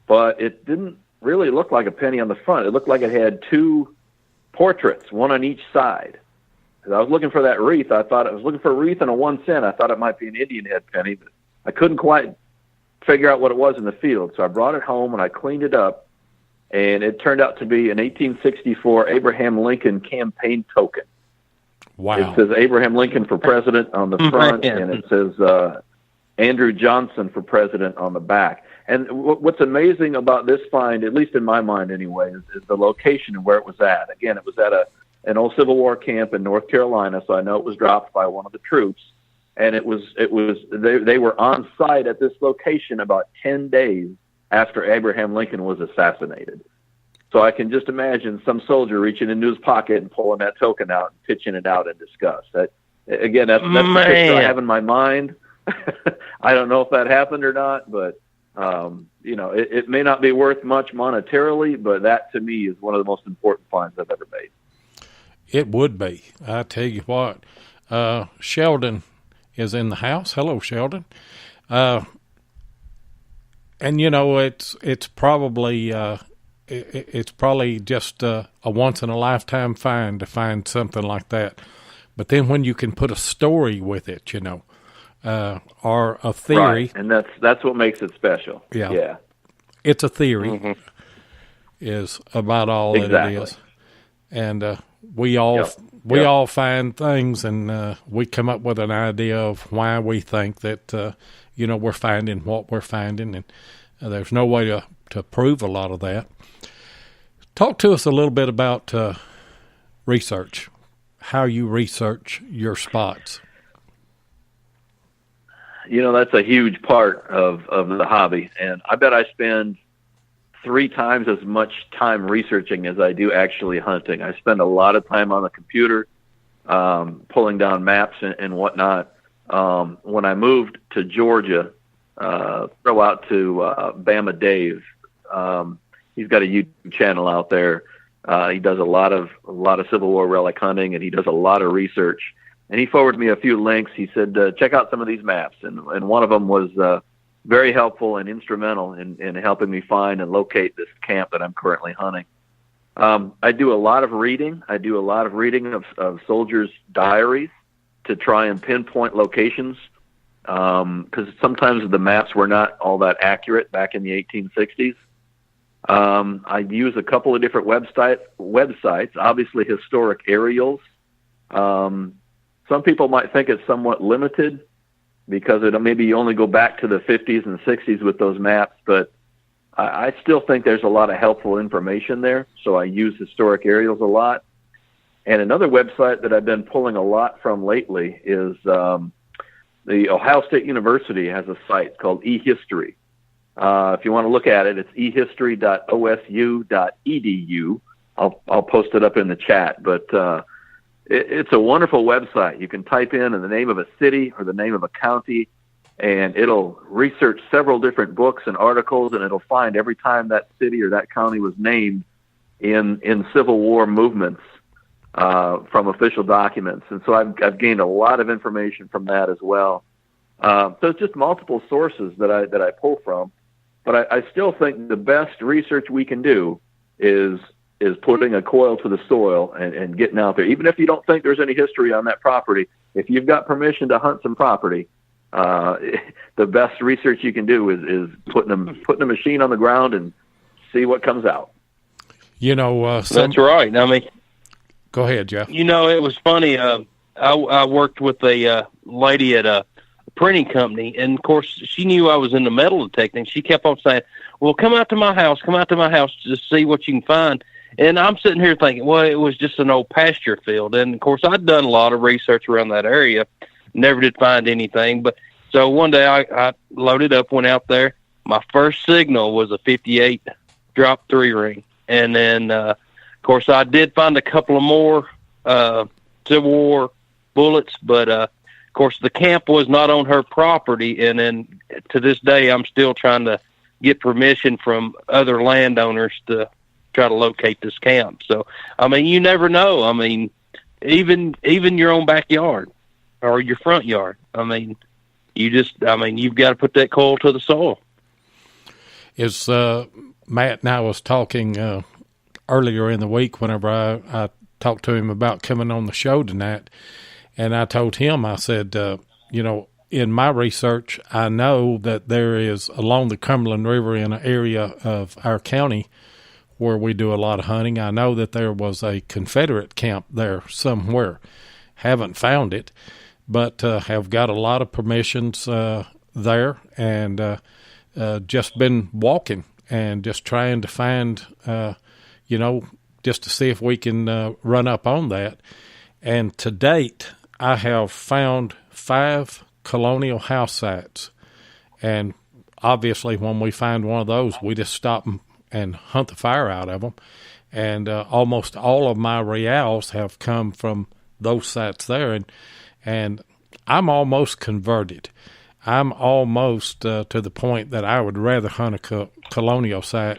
but it didn't really look like a penny on the front. It looked like it had two portraits, one on each side. As I was looking for that wreath, I was looking for a wreath and a 1 cent. I thought it might be an Indian head penny, but I couldn't quite figure out what it was in the field. So I brought it home and I cleaned it up, and it turned out to be an 1864 Abraham Lincoln campaign token. Wow. It says Abraham Lincoln for president on the front, and it says Andrew Johnson for president on the back. And what's amazing about this find, at least in my mind anyway, is the location and where it was at. Again, it was at an old Civil War camp in North Carolina, so I know it was dropped by one of the troops. And they were on site at this location about 10 days after Abraham Lincoln was assassinated. So I can just imagine some soldier reaching into his pocket and pulling that token out and pitching it out in disgust. That's the picture I have in my mind. I don't know if that happened or not, but it may not be worth much monetarily, but that to me is one of the most important finds I've ever made. It would be. I tell you what, Sheldon is in the house. Hello, Sheldon. And it's probably just a once in a lifetime find to find something like that. But then when you can put a story with it, or a theory, right. And that's what makes it special. Yeah. It's a theory, is about all that it is, and we all find things, and we come up with an idea of why we think that we're finding what we're finding, and there's no way to prove a lot of that. Talk to us a little bit about research, how you research your spots. That's a huge part of the hobby, and I bet I spend 3 times as much time researching as I do actually hunting. I spend a lot of time on the computer, pulling down maps and whatnot. When I moved to Georgia, throw out to Bama Dave. He's got a YouTube channel out there. He does a lot of Civil War relic hunting, and he does a lot of research. And he forwarded me a few links. He said, check out some of these maps. And one of them was very helpful and instrumental in helping me find and locate this camp that I'm currently hunting. I do a lot of reading. I do a lot of reading of soldiers' diaries to try and pinpoint locations, because sometimes the maps were not all that accurate back in the 1860s. I use a couple of different websites, obviously historic aerials. Some people might think it's somewhat limited because maybe you only go back to the 50s and 60s with those maps, but I still think there's a lot of helpful information there, so I use historic aerials a lot. And another website that I've been pulling a lot from lately is the Ohio State University has a site called eHistory. If you want to look at it, it's ehistory.osu.edu. I'll post it up in the chat, but it's a wonderful website. You can type in the name of a city or the name of a county, and it'll research several different books and articles, and it'll find every time that city or that county was named, in Civil War movements from official documents, and so I've gained a lot of information from that as well. So it's just multiple sources that I pull from, but I still think the best research we can do is putting a coil to the soil and getting out there. Even if you don't think there's any history on that property, if you've got permission to hunt some property, the best research you can do is putting a machine on the ground and see what comes out. That's right. I mean, go ahead, Jeff. It was funny. I worked with a lady at a printing company, and of course she knew I was into metal detecting. She kept on saying, well, come out to my house to see what you can find. And I'm sitting here thinking, well, it was just an old pasture field. And of course I'd done a lot of research around that area, never did find anything. But so one day I loaded up, went out there. My first signal was a 58 drop 3-ring. And then, of course I did find a couple of more Civil War bullets, but of course the camp was not on her property. And then to this day, I'm still trying to get permission from other landowners to try to locate this camp. So, I mean, you never know. I mean, even your own backyard or your front yard. I mean, you've got to put that coil to the soil. Is Matt and I was talking earlier in the week whenever I talked to him about coming on the show tonight, and I told him, I said, in my research, I know that there is along the Cumberland River in an area of our county where we do a lot of hunting. I know that there was a Confederate camp there somewhere. Haven't found it, but have got a lot of permissions there, and just been walking and just trying to find, just to see if we can run up on that. And to date, I have found 5 colonial house sites, and obviously when we find one of those, we just stop and hunt the fire out of them. And almost all of my reals have come from those sites there, and I'm almost converted. I'm almost to the point that I would rather hunt a colonial site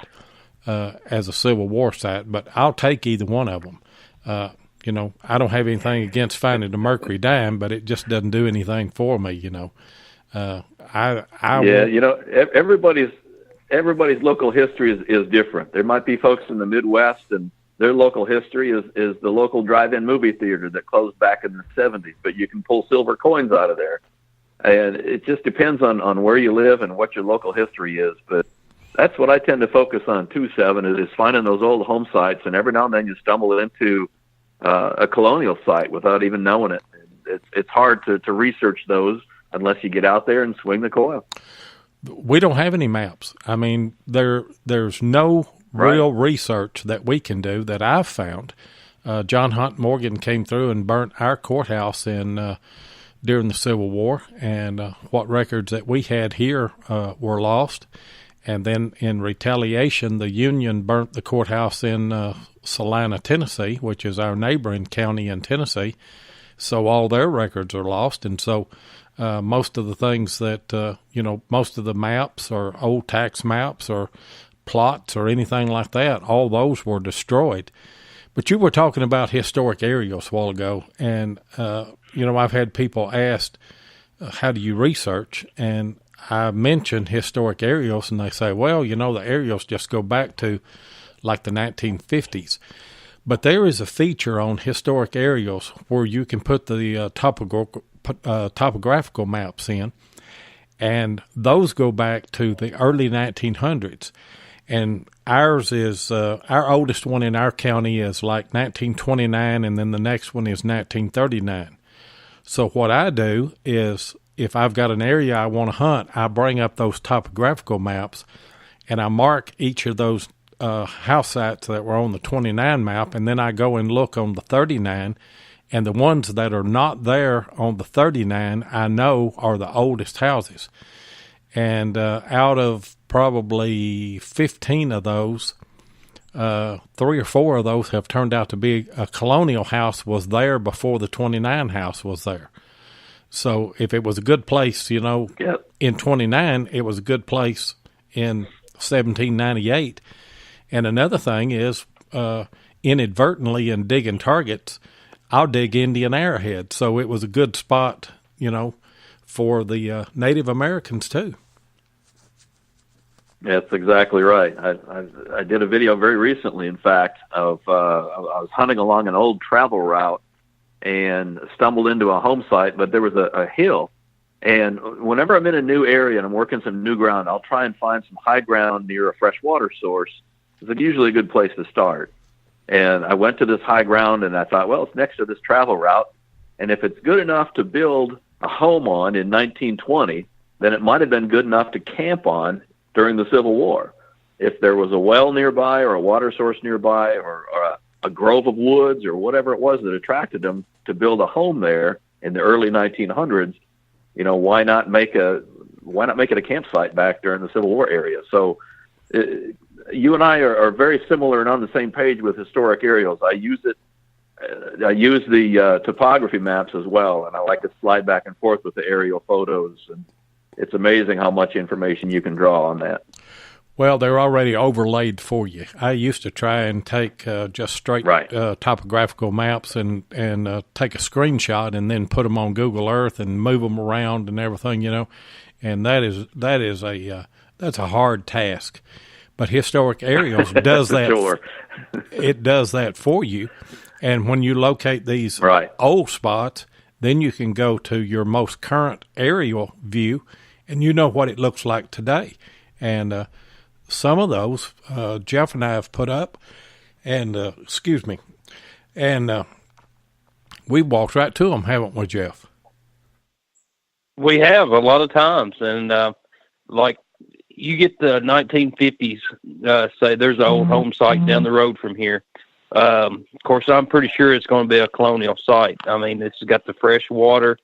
as a Civil War site, but I'll take either one of them. I don't have anything against finding a Mercury dime, but it just doesn't do anything for me, Everybody's local history is different. There might be folks in the Midwest, and their local history is the local drive-in movie theater that closed back in the 70s, but you can pull silver coins out of there. And it just depends on where you live and what your local history is. But that's what I tend to focus on, too, Seven, is finding those old home sites, and every now and then you stumble into a colonial site without even knowing it. It's hard to research those unless you get out there and swing the coil. We don't have any maps. I mean, there's no real research that we can do that I've found. John Hunt Morgan came through and burnt our courthouse during the Civil War, and what records that we had here were lost. And then in retaliation, the Union burnt the courthouse in Salina, Tennessee, which is our neighboring county in Tennessee. So all their records are lost. And so most of the things that, most of the maps or old tax maps or plots or anything like that, all those were destroyed. But you were talking about historic aerials a while ago, and, I've had people ask, how do you research? And I mentioned historic aerials, and they say, well, the aerials just go back to like the 1950s. But there is a feature on historic aerials where you can put the topographical maps in, and those go back to the early 1900s. And ours is, our oldest one in our county is like 1929, and then the next one is 1939. So what I do is, if I've got an area I want to hunt, I bring up those topographical maps, and I mark each of those house sites that were on the 29 map, and then I go and look on the 39, and the ones that are not there on the 39 I know are the oldest houses. And out of probably 15 of those, 3 or 4 of those have turned out to be a colonial house was there before the 29 house was there. So if it was a good place, in 29, it was a good place in 1798. And another thing is, inadvertently in digging targets, I'll dig Indian arrowhead. So it was a good spot, for the Native Americans too. That's exactly right. I did a video very recently, in fact, of I was hunting along an old travel route and stumbled into a home site, but there was a hill. And whenever I'm in a new area and I'm working some new ground, I'll try and find some high ground near a fresh water source. It's usually a good place to start. And I went to this high ground and I thought, well, it's next to this travel route. And if it's good enough to build a home on in 1920, then it might have been good enough to camp on during the Civil War. If there was a well nearby or a water source nearby or a grove of woods or whatever it was that attracted them to build a home there in the early 1900s, why not make it a campsite back during the Civil War area? So you and I are very similar and on the same page with historic aerials. I use the topography maps as well, and I like to slide back and forth with the aerial photos, and it's amazing how much information you can draw on that. Well, they're already overlaid for you. I used to try and take just straight topographical maps and take a screenshot and then put them on Google Earth and move them around and everything, and that's a hard task. But Historic Aerials does that. Sure. It does that for you. And when you locate these old spots, then you can go to your most current aerial view, and you know what it looks like today. And some of those Jeff and I have put up, and we walked right to them, haven't we, Jeff? We have a lot of times, and like you get the 1950s. Say there's an old home site down the road from here. Of course, I'm pretty sure it's going to be a colonial site. I mean, it's got the fresh water.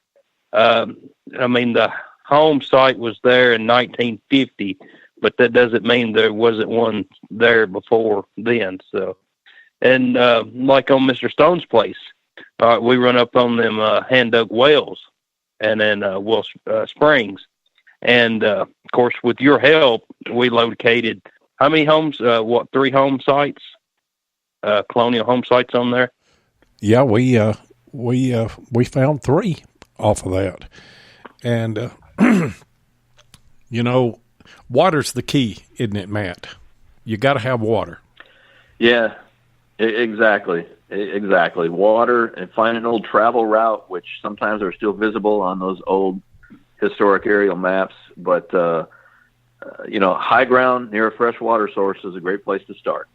The home site was there in 1950, but that doesn't mean there wasn't one there before then. So, and like on Mr. Stone's place, we run up on them hand-dug wells and then Will Springs. And, of course, with your help, we located how many homes, 3 home sites, colonial home sites on there? Yeah, we found 3 off of that. And, water's the key, isn't it, Matt? You got to have water. Yeah, exactly. Water, and find an old travel route, which sometimes are still visible on those old historic aerial maps. But, high ground near a fresh water source is a great place to start.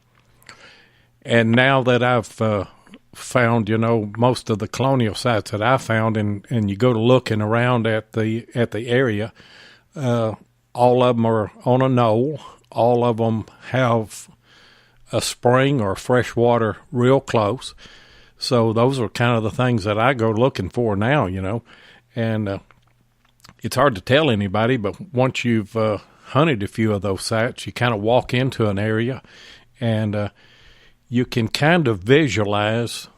And now that I've found, most of the colonial sites that I found, and you go to looking around at the area, all of them are on a knoll. All of them have a spring or fresh water real close. So those are kind of the things that I go looking for now, and it's hard to tell anybody, but once you've hunted a few of those sites, you kind of walk into an area and you can kind of visualize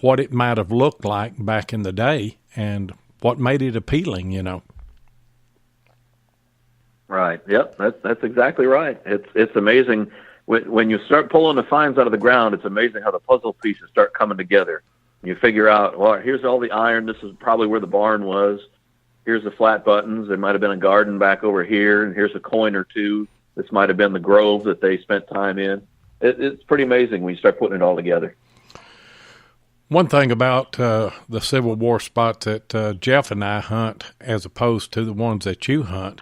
what it might have looked like back in the day and what made it appealing, Right. Yep. That's exactly right. It's amazing when you start pulling the finds out of the ground. It's amazing how the puzzle pieces start coming together. You figure out, well, here's all the iron. This is probably where the barn was. Here's the flat buttons. There might have been a garden back over here, and here's a coin or two. This might have been the grove that they spent time in. It's pretty amazing when you start putting it all together. One thing about the Civil War spots that Jeff and I hunt, as opposed to the ones that you hunt,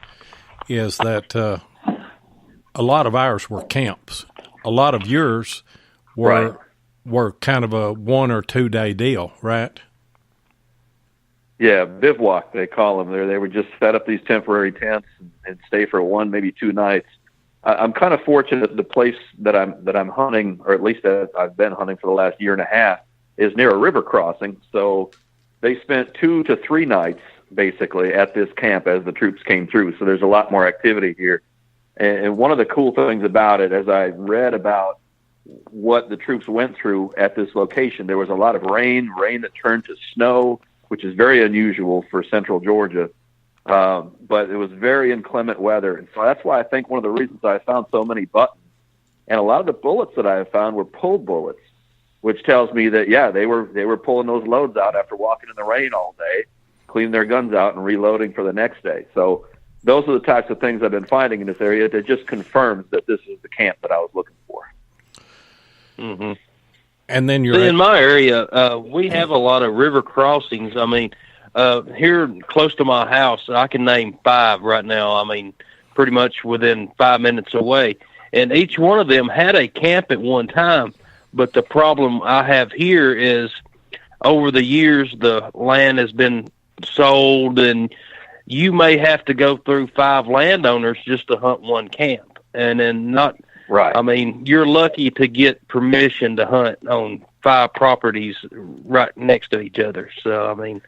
is that a lot of ours were camps. A lot of yours were kind of a 1 or 2 day deal, right? Yeah, bivouac they call them. They would just set up these temporary tents and stay for 1, maybe 2 nights. I'm kind of fortunate. The place that I'm hunting, or at least that I've been hunting for the last year and a half, is near a river crossing. So they spent 2 to 3 nights basically at this camp as the troops came through. So there's a lot more activity here. And one of the cool things about it, as I read about what the troops went through at this location, there was a lot of rain that turned to snow, which is very unusual for central Georgia. But it was very inclement weather. And so that's why I think one of the reasons I found so many buttons And a lot of the bullets that I have found were pulled bullets, which tells me that, yeah, they were pulling those loads out after walking in the rain all day, cleaning their guns out and reloading for the next day. So those are the types of things I've been finding in this area that just confirms that this is the camp that I was looking for. Mm-hmm. And then in my area, we have a lot of river crossings. I mean, here close to my house, I can name 5 right now. I mean, pretty much within 5 minutes away. And each one of them had a camp at one time. But the problem I have here is over the years, the land has been sold, and you may have to go through 5 landowners just to hunt one camp. And then right. I mean, you're lucky to get permission to hunt on 5 properties right next to each other. So, I mean,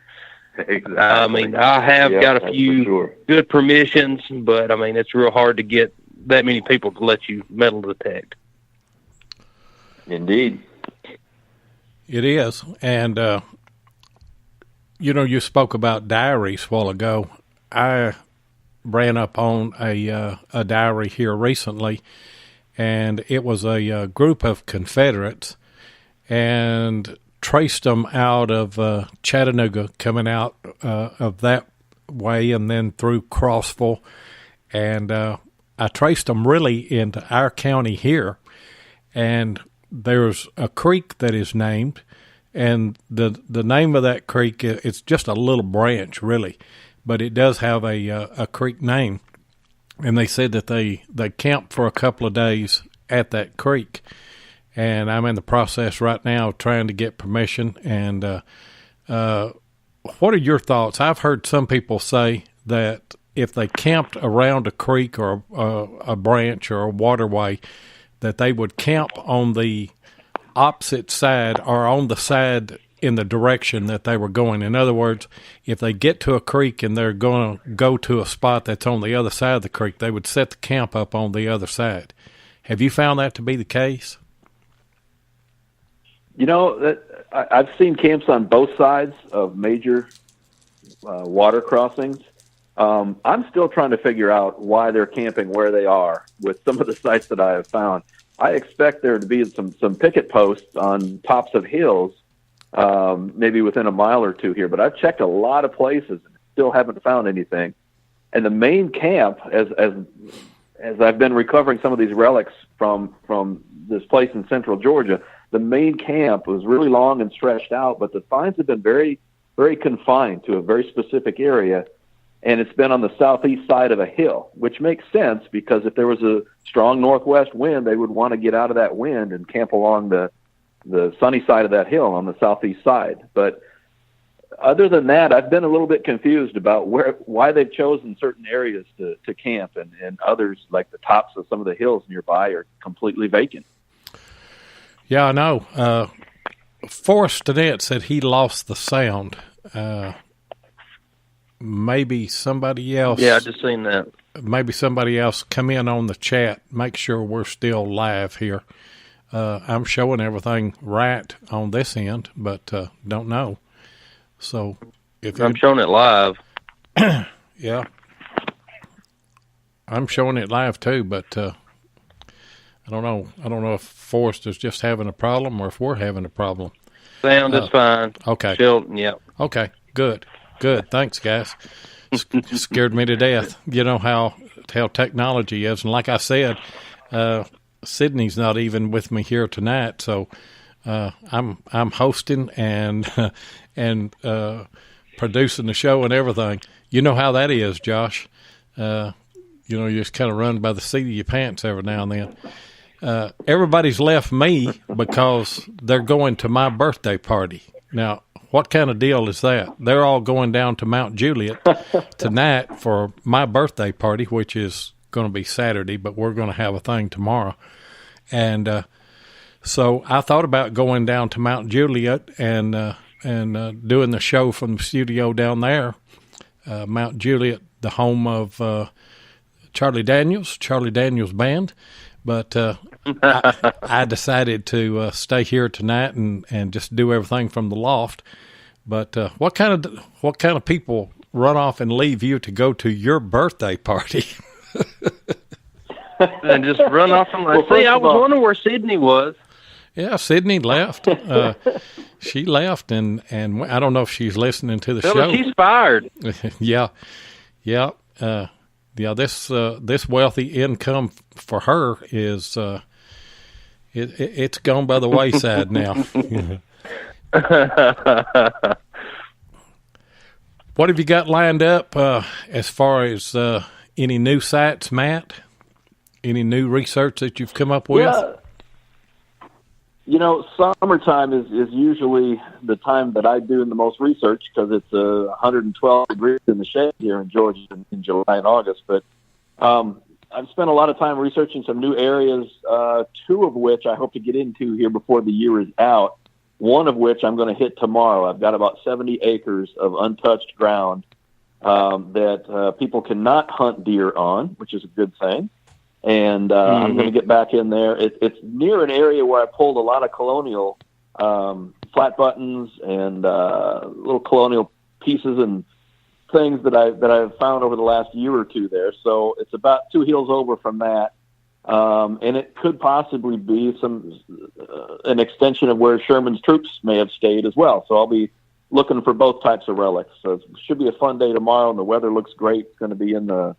exactly. I mean, I have got a few good permissions, but I mean, it's real hard to get that many people to let you metal detect. Indeed. It is. And, you spoke about diaries a while ago. I ran up on a diary here recently, and it was a group of Confederates, and traced them out of Chattanooga, coming out of that way and then through Crossville. And I traced them really into our county here. And there's a creek that is named, and the name of that creek, it's just a little branch, really, but it does have a creek name. And they said that they camped for a couple of days at that creek. And I'm in the process right now of trying to get permission. And what are your thoughts? I've heard some people say that if they camped around a creek or a branch or a waterway, that they would camp on the opposite side or on the side in the direction that they were going. In other words, if they get to a creek and they're going to go to a spot that's on the other side of the creek, they would set the camp up on the other side. Have you found that to be the case? I've seen camps on both sides of major water crossings. I'm still trying to figure out why they're camping where they are with some of the sites that I have found. I expect there to be some picket posts on tops of hills, maybe within a mile or two here, but I've checked a lot of places and still haven't found anything. And the main camp, as I've been recovering some of these relics from this place in central Georgia, the main camp was really long and stretched out, but the finds have been very, very confined to a very specific area. And it's been on the southeast side of a hill, which makes sense because if there was a strong northwest wind, they would want to get out of that wind and camp along the sunny side of that hill on the southeast side. But other than that, I've been a little bit confused about why they've chosen certain areas to camp, and others, like the tops of some of the hills nearby, are completely vacant. Yeah, I know. Forrest Stinnett said he lost the sound. Maybe somebody else. Yeah, I just seen that. Maybe somebody else come in on the chat. Make sure we're still live here. I'm showing everything right on this end, but don't know. So if I'm showing it live. Yeah, I'm showing it live too, but I don't know. I don't know if Forrest is just having a problem or if we're having a problem. Sound is fine. Okay. Chilton, yeah. Okay. Good. Thanks, guys. Scared me to death. You know how technology is, and like I said, Sydney's not even with me here tonight, so I'm hosting and producing the show and everything. You know how that is, Josh. You just kind of run by the seat of your pants every now and then. Everybody's left me because they're going to my birthday party. Now, what kind of deal is that? They're all going down to Mount Juliet tonight for my birthday party, which is going to be Saturday, but we're going to have a thing tomorrow. And so I thought about going down to Mount Juliet and doing the show from the studio down there. Mount Juliet, the home of Charlie Daniels Band. But I decided to stay here tonight and just do everything from the loft. But what kind of people run off and leave you to go to your birthday party? and just run off from there. See, I was wondering where Sydney was. Yeah, Sydney left. She left, and I don't know if she's listening to the show. She's fired. Yeah. This wealthy income for her is it's gone by the wayside now. What have you got lined up as far as any new sites, Matt? Any new research that you've come up with? Yeah. Summertime is usually the time that I do the most research because it's 112 degrees in the shade here in Georgia in July and August. But I've spent a lot of time researching some new areas, two of which I hope to get into here before the year is out, one of which I'm going to hit tomorrow. I've got about 70 acres of untouched ground that people cannot hunt deer on, which is a good thing. And I'm going to get back in there. It's near an area where I pulled a lot of colonial flat buttons and little colonial pieces and things that I've found over the last year or two there. So it's about 2 hills over from that, and it could possibly be an extension of where Sherman's troops may have stayed as well. So I'll be looking for both types of relics. So it should be a fun day tomorrow, and the weather looks great. It's going to be in the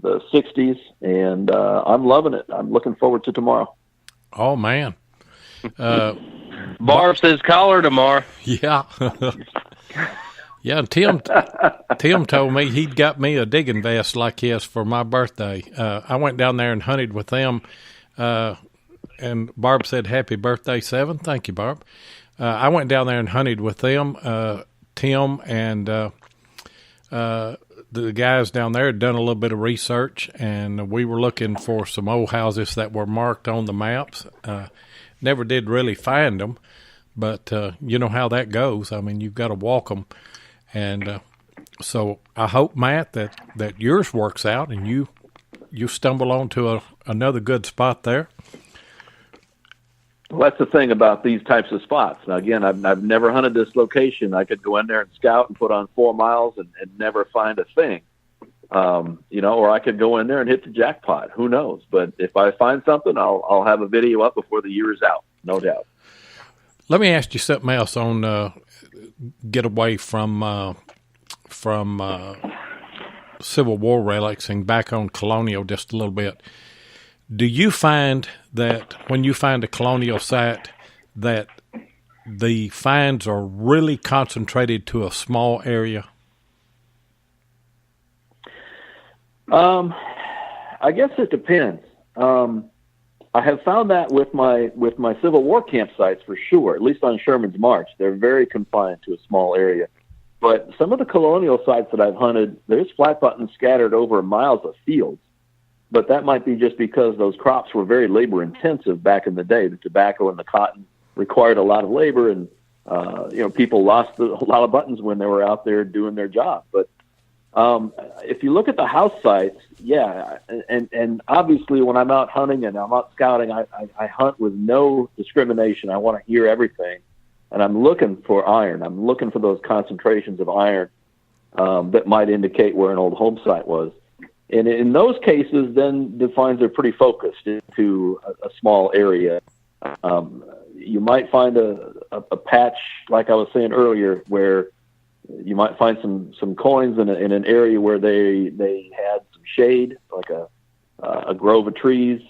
60s, and I'm loving it. I'm looking forward to tomorrow. Oh, man. Barb says call her tomorrow. Yeah. Yeah, Tim told me he'd got me a digging vest like his for my birthday. I went down there and hunted with them, and Barb said, "Happy birthday, 7." Thank you, Barb. I went down there and hunted with them. Tim and the guys down there had done a little bit of research, and we were looking for some old houses that were marked on the maps. Never did really find them, but you know how that goes. I mean, you've got to walk them. And so I hope, Matt, that yours works out and you stumble onto another good spot there. Well, that's the thing about these types of spots. Now, again, I've never hunted this location. I could go in there and scout and put on 4 miles and never find a thing, or I could go in there and hit the jackpot. Who knows? But if I find something, I'll have a video up before the year is out, no doubt. Let me ask you something else on get away from Civil War relics and back on colonial just a little bit. Do you find that when you find a colonial site that the finds are really concentrated to a small area? I guess it depends. I have found that with my Civil War campsites for sure, at least on Sherman's March. They're very confined to a small area. But some of the colonial sites that I've hunted, there's flat buttons scattered over miles of fields. But that might be just because those crops were very labor intensive back in the day. The tobacco and the cotton required a lot of labor, and people lost a lot of buttons when they were out there doing their job. But if you look at the house sites, yeah, and obviously when I'm out hunting and I'm out scouting, I hunt with no discrimination. I want to hear everything, and I'm looking for iron. I'm looking for those concentrations of iron that might indicate where an old home site was. And in those cases, then the finds are pretty focused into a small area. You might find a patch, like I was saying earlier, where you might find some coins in an area where they had some shade, like a grove of trees.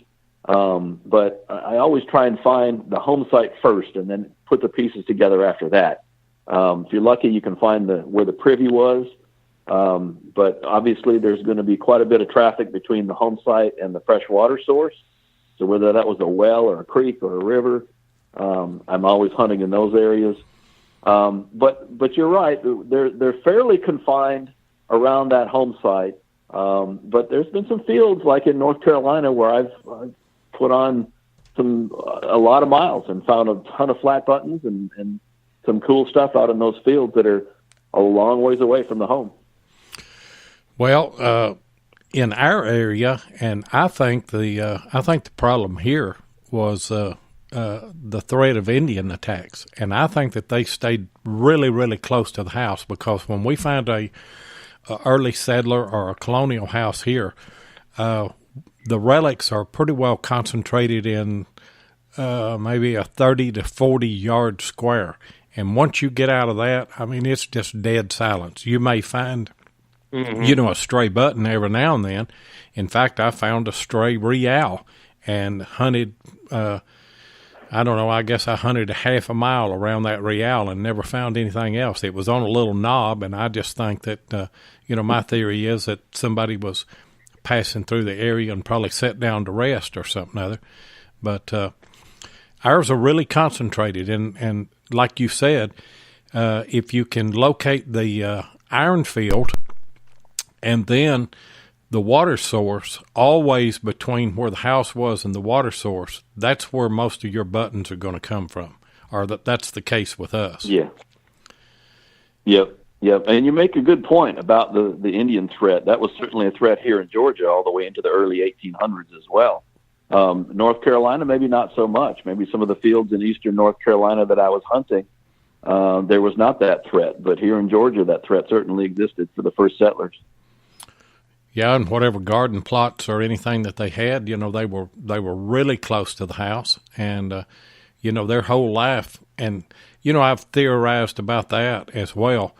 But I always try and find the home site first, and then put the pieces together after that. If you're lucky, you can find where the privy was. But obviously, there's going to be quite a bit of traffic between the home site and the fresh water source. So whether that was a well or a creek or a river, I'm always hunting in those areas. But you're right; they're fairly confined around that home site. But there's been some fields, like in North Carolina, where I've put on a lot of miles and found a ton of flat buttons and some cool stuff out in those fields that are a long ways away from the home. Well, in our area, and I think the problem here was the threat of Indian attacks, and I think that they stayed really, really close to the house, because when we find a early settler or a colonial house here, the relics are pretty well concentrated in maybe a 30 to 40 yard square. And once you get out of that, I mean, it's just dead silence. You may find, a stray button every now and then. In fact, I found a stray real and hunted, I guess I hunted a half a mile around that real and never found anything else. It was on a little knob, and I just think that, my theory is that somebody was passing through the area and probably sat down to rest or something other. But ours are really concentrated, and like you said, if you can locate the iron field and then the water source, always between where the house was and the water source, that's where most of your buttons are going to come from, or that's the case with us. Yeah. Yep. And you make a good point about the Indian threat. That was certainly a threat here in Georgia all the way into the early 1800s as well. North Carolina, maybe not so much. Maybe some of the fields in eastern North Carolina that I was hunting, there was not that threat. But here in Georgia, that threat certainly existed for the first settlers. Yeah, and whatever garden plots or anything that they had, they were really close to the house, and their whole life. And I've theorized about that as well.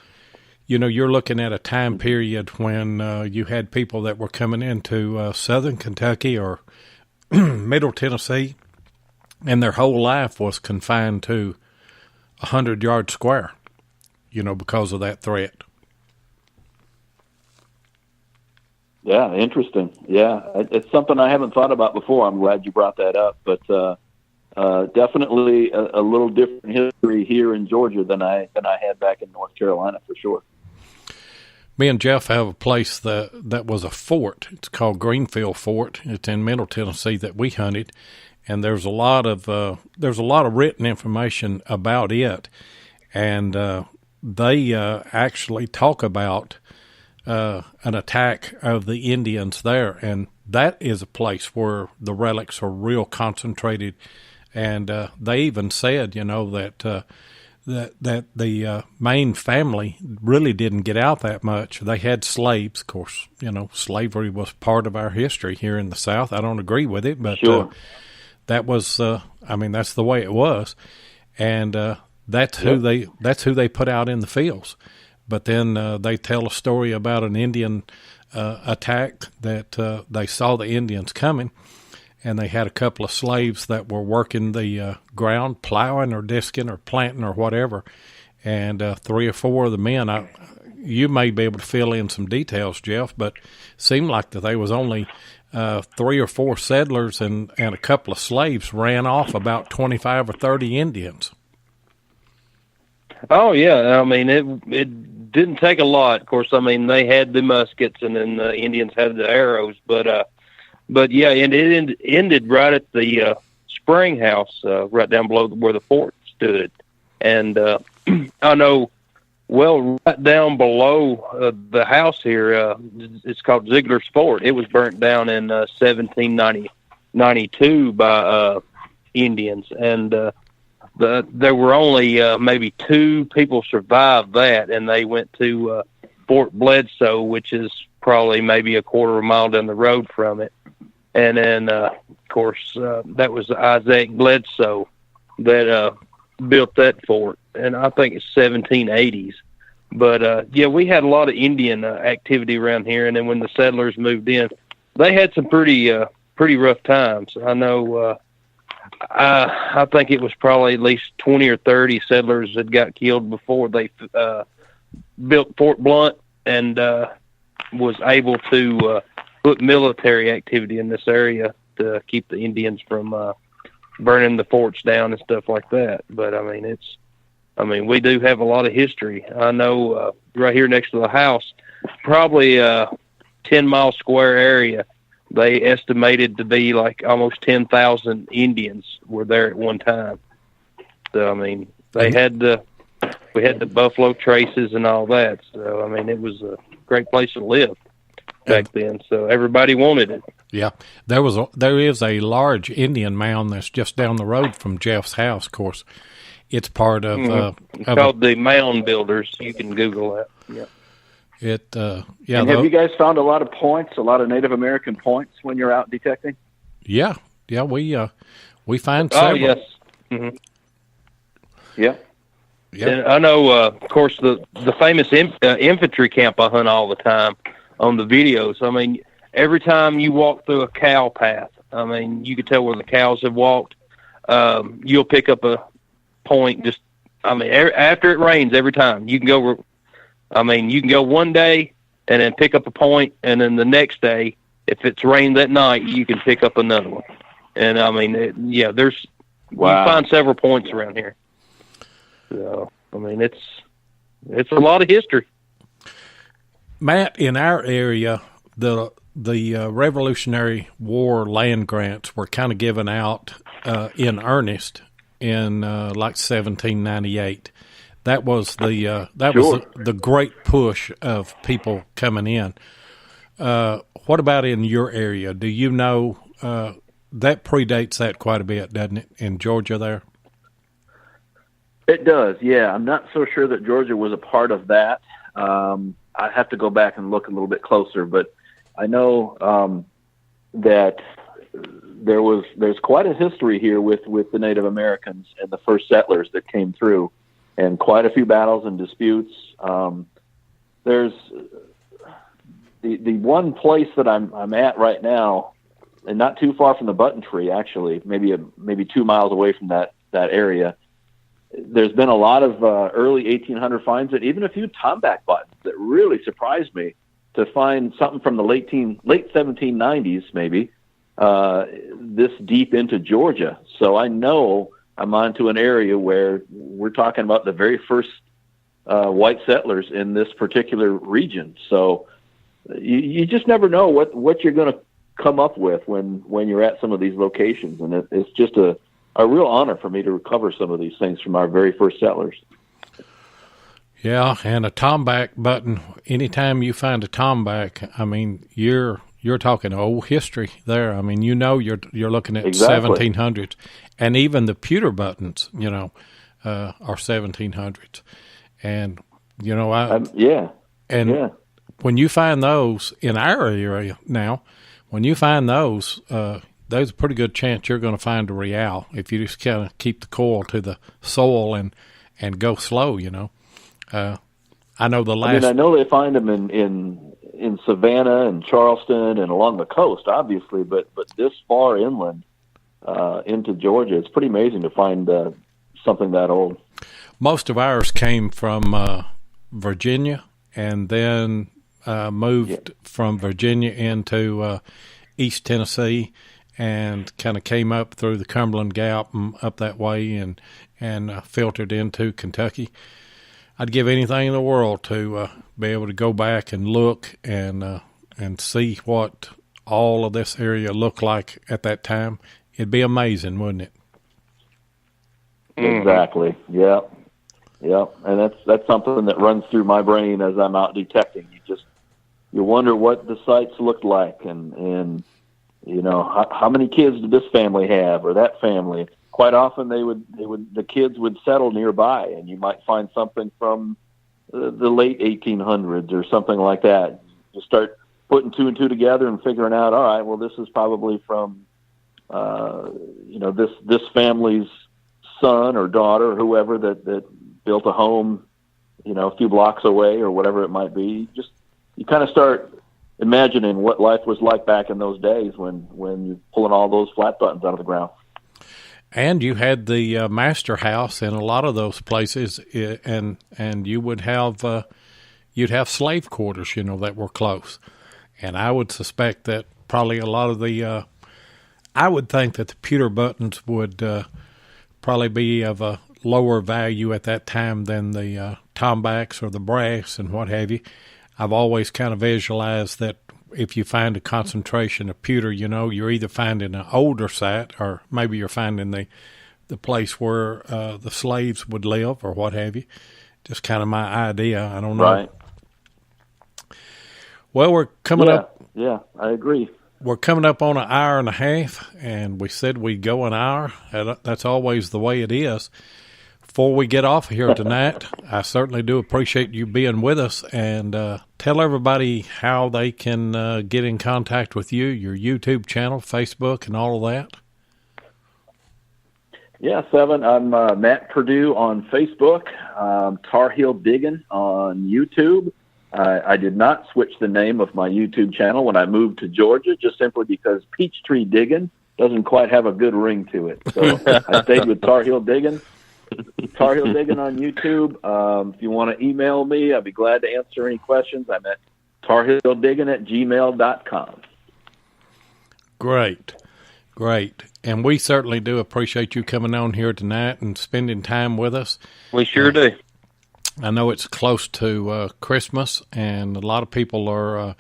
You're looking at a time period when you had people that were coming into southern Kentucky or Middle Tennessee, and their whole life was confined to 100 yard square, because of that threat. Yeah, interesting. Yeah, it's something I haven't thought about before. I'm glad you brought that up, but definitely a little different history here in Georgia than I had back in North Carolina for sure. Me and Jeff have a place that was a fort. It's called Greenfield Fort. It's in Middle Tennessee that we hunted, and there's a lot of written information about it, and they actually talk about an attack of the Indians there, and that is a place where the relics are real concentrated. And they even said, that the main family really didn't get out that much. They had slaves, of course. Slavery was part of our history here in the South. I don't agree with it, but sure. That was, that's the way it was, and that's who they put out in the fields. But then they tell a story about an Indian attack that they saw the Indians coming, and they had a couple of slaves that were working the ground, plowing or disking or planting or whatever, and 3 or 4 of the men, you may be able to fill in some details, Jeff, but it seemed like that they was only 3 or 4 settlers and a couple of slaves ran off about 25 or 30 Indians. Oh, yeah. It didn't take a lot. Of course, they had the muskets, and then the Indians had the arrows. But yeah, and it ended right at the spring house, right down below where the fort stood. And I know, well, right down below the house here, it's called Ziegler's Fort. It was burnt down in 1792 by Indians, and there were only maybe 2 people survived that, and they went to Fort Bledsoe, which is probably maybe a quarter of a mile down the road from it. And then, of course, that was Isaac Bledsoe that built that fort, and I think it's 1780s. But, yeah, we had a lot of Indian activity around here, and then when the settlers moved in, they had some pretty rough times. I know I think it was probably at least 20 or 30 settlers that got killed before they built Fort Blunt and was able to put military activity in this area to keep the Indians from burning the forts down and stuff like that. But we do have a lot of history. I know right here next to the house, probably a 10-mile square area, they estimated to be like almost 10,000 Indians were there at one time. So, we had the buffalo traces and all that. So, it was a great place to live back then. So everybody wanted it. Yeah. There is a large Indian mound that's just down the road from Jeff's house. Of course, it's part of, it's called the Mound Builders. You can Google that. Yeah. And have you guys found a lot of points, a lot of Native American points when you're out detecting? Yeah, we find several. Oh, yes. Mm-hmm. Yeah. Yep. And I know, of course, the famous infantry camp I hunt all the time on the videos. I mean, every time you walk through a cow path, I mean, you can tell where the cows have walked. You'll pick up a point just, I mean, after it rains every time. You can go, you can go one day and then pick up a point, and then the next day, if it's rained that night, you can pick up another one. And, I mean, you find several points around here. So, I mean, it's a lot of history. Matt, in our area, the Revolutionary War land grants were kind of given out in earnest in like 1798. That was the great push of people coming in. What about in your area? Do you know that predates that quite a bit, doesn't it, in Georgia there? It does, yeah. I'm not so sure that Georgia was a part of that. I have to go back and look a little bit closer, but I know that there's quite a history here with the Native Americans and the first settlers that came through, and quite a few battles and disputes. There's the one place that I'm at right now, and not too far from the Button Tree, actually, maybe 2 miles away from that area. There's been a lot of early 1800 finds, and even a few tomback buttons that really surprised me to find something from the late 1790s, maybe, this deep into Georgia. So I know I'm onto an area where we're talking about the very first white settlers in this particular region. So you just never know what you're going to come up with when you're at some of these locations, and it's just a real honor for me to recover some of these things from our very first settlers. Yeah, and a tomback button, anytime you find a tomback, I mean, you're talking old history there. I mean, you're looking at exactly. 1700s, and even the pewter buttons, are 1700s. And, when you find those in our area now, there's a pretty good chance you're going to find a real if you just kind of keep the coil to the soil and go slow, I know I know they find them in Savannah and Charleston and along the coast, obviously, but this far inland into Georgia, it's pretty amazing to find something that old. Most of ours came from Virginia, and then moved from Virginia into East Tennessee, and kind of came up through the Cumberland Gap and up that way, and filtered into Kentucky. I'd give anything in the world to be able to go back and look and see what all of this area looked like at that time. It'd be amazing, wouldn't it? Exactly. Yeah. And that's something that runs through my brain as I'm out detecting. You wonder what the sites looked like, and how many kids did this family have or that family. Quite often the kids would settle nearby, and you might find something from the late 1800s or something like that. You start putting two and two together and figuring out, all right, well, this is probably from this family's son or daughter or whoever that built a home, a few blocks away or whatever it might be. You kind of start imagining what life was like back in those days when you're pulling all those flat buttons out of the ground. And you had the master house in a lot of those places, and you would have you'd have slave quarters, that were close. And I would suspect that probably a lot of the I would think that the pewter buttons would probably be of a lower value at that time than the tombacks or the brass and what have you. I've always kind of visualized that if you find a concentration of pewter, you're either finding an older site or maybe you're finding the place where the slaves would live or what have you. Just kind of my idea. I don't know. Right. Well, we're coming up. Yeah, I agree. We're coming up on an hour and a half, and we said we'd go an hour. That's always the way it is. before we get off here tonight, I certainly do appreciate you being with us, and tell everybody how they can get in contact with you, your YouTube channel, Facebook, and all of that. Yeah, Seven. I'm Matt Perdue on Facebook, Tarheel Diggin on YouTube. I did not switch the name of my YouTube channel when I moved to Georgia, just simply because Peachtree Diggin doesn't quite have a good ring to it. So I stayed with Tarheel Diggin. Tarheel Diggin on YouTube. If you want to email me, I'd be glad to answer any questions. I'm at tarheeldiggin@gmail.com. Great. And we certainly do appreciate you coming on here tonight and spending time with us. We sure do. I know it's close to Christmas, and a lot of people are,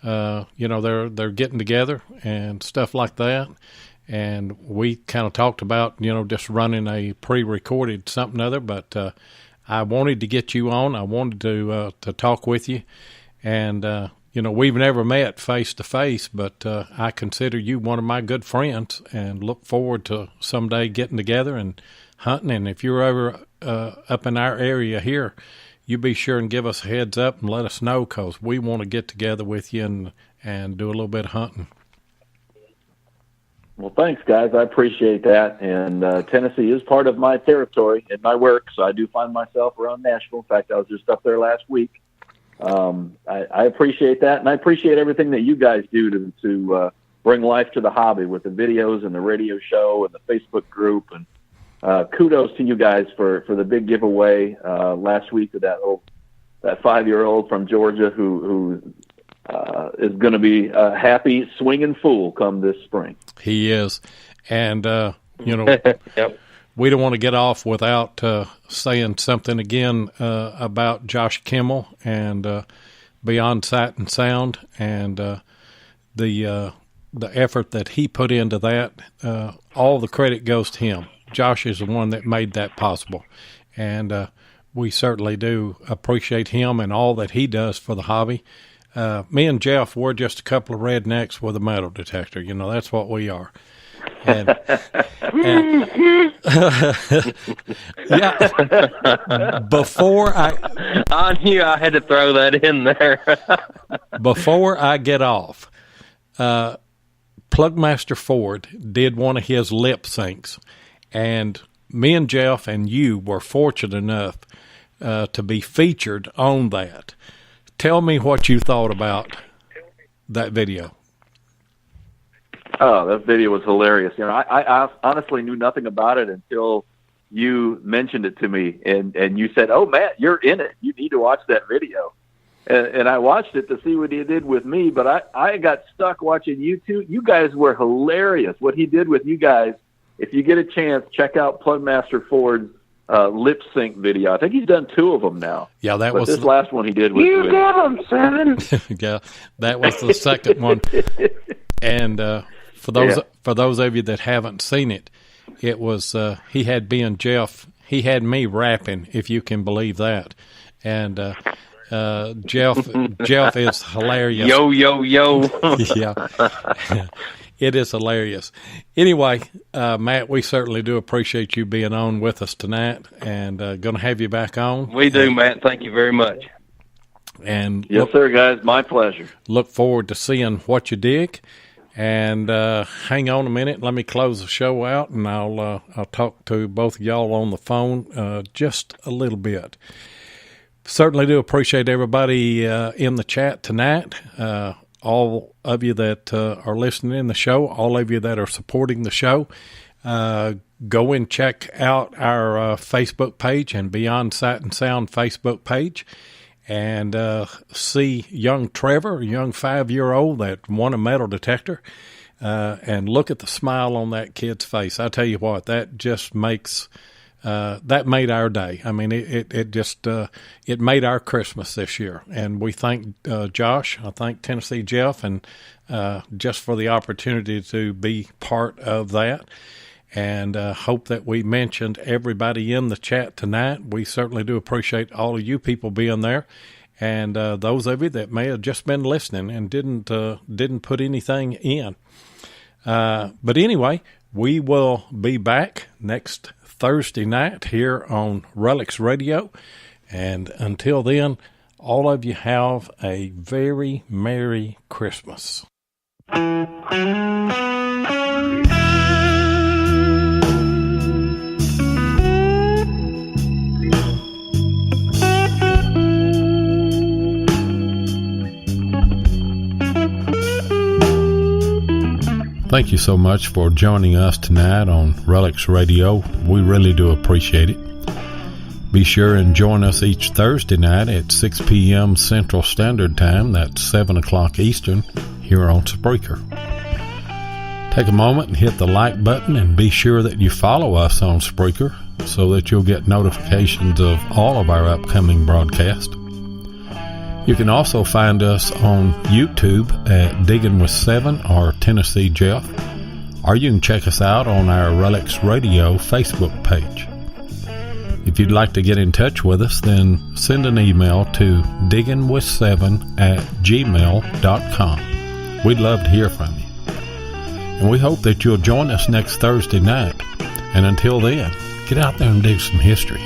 they're getting together and stuff like that. And we kind of talked about, just running a pre-recorded something other, but I wanted to get you on. I wanted to talk with you. And, we've never met face to face, but I consider you one of my good friends and look forward to someday getting together and hunting. And if you're ever up in our area here, you be sure and give us a heads up and let us know, because we want to get together with you and do a little bit of hunting. Well, thanks, guys. I appreciate that. And Tennessee is part of my territory and my work, so I do find myself around Nashville. In fact, I was just up there last week. I appreciate that, and I appreciate everything that you guys do to bring life to the hobby with the videos and the radio show and the Facebook group. And kudos to you guys for the big giveaway last week of that 5-year-old from Georgia who is going to be a happy swinging fool come this spring. He is. And, Yep. we don't want to get off without saying something again about Josh Kimmel and Beyond Sight and Sound and the effort that he put into that. All the credit goes to him. Josh is the one that made that possible. And we certainly do appreciate him and all that he does for the hobby. Me and Jeff, we're just a couple of rednecks with a metal detector. That's what we are. And yeah, before I knew I had to throw that in there. Before I get off, Plugmaster Ford did one of his lip syncs, and me and Jeff and you were fortunate enough to be featured on that. Tell me what you thought about that video. Oh, that video was hilarious. I honestly knew nothing about it until you mentioned it to me, and you said, "Oh, Matt, you're in it. You need to watch that video." And I watched it to see what he did with me, but I got stuck watching you two. You guys were hilarious. What he did with you guys, if you get a chance, check out Plugmaster Ford's lip sync video. I think he's done 2 of them now. Yeah, that was this last one he did was You got him, Seven. Yeah, that was the second one. And for those of you that haven't seen it, it was he had Jeff. He had me rapping, if you can believe that. And Jeff is hilarious. Yo. Yeah. It is hilarious. Anyway, Matt, we certainly do appreciate you being on with us tonight, and going to have you back on. We do, Matt. Thank you very much. And yes, sir, guys. My pleasure. Look forward to seeing what you dig. And hang on a minute. Let me close the show out, and I'll talk to both of y'all on the phone just a little bit. Certainly do appreciate everybody in the chat tonight. All of you that are listening in the show, all of you that are supporting the show, go and check out our Facebook page and Beyond Sight and Sound Facebook page, and see young Trevor, a young 5-year-old that won a metal detector, and look at the smile on that kid's face. I tell you what, that just makes that made our day. I mean, it just it made our Christmas this year, and we thank Josh. I thank Tennessee Jeff, and just for the opportunity to be part of that. And hope that we mentioned everybody in the chat tonight. We certainly do appreciate all of you people being there, and those of you that may have just been listening and didn't put anything in. But anyway, we will be back next Thursday night here on Relics Radio. And until then, all of you have a very Merry Christmas. Thank you so much for joining us tonight on Relics Radio. We really do appreciate it. Be sure and join us each Thursday night at 6 p.m. Central Standard Time. That's 7 o'clock Eastern here on Spreaker. Take a moment and hit the like button, and be sure that you follow us on Spreaker so that you'll get notifications of all of our upcoming broadcasts. You can also find us on YouTube at Diggin with 7 or Tennessee Jeff, or you can check us out on our Relics Radio Facebook page. If you'd like to get in touch with us, then send an email to digginwith7@gmail.com. We'd love to hear from you. And we hope that you'll join us next Thursday night. And until then, get out there and dig some history.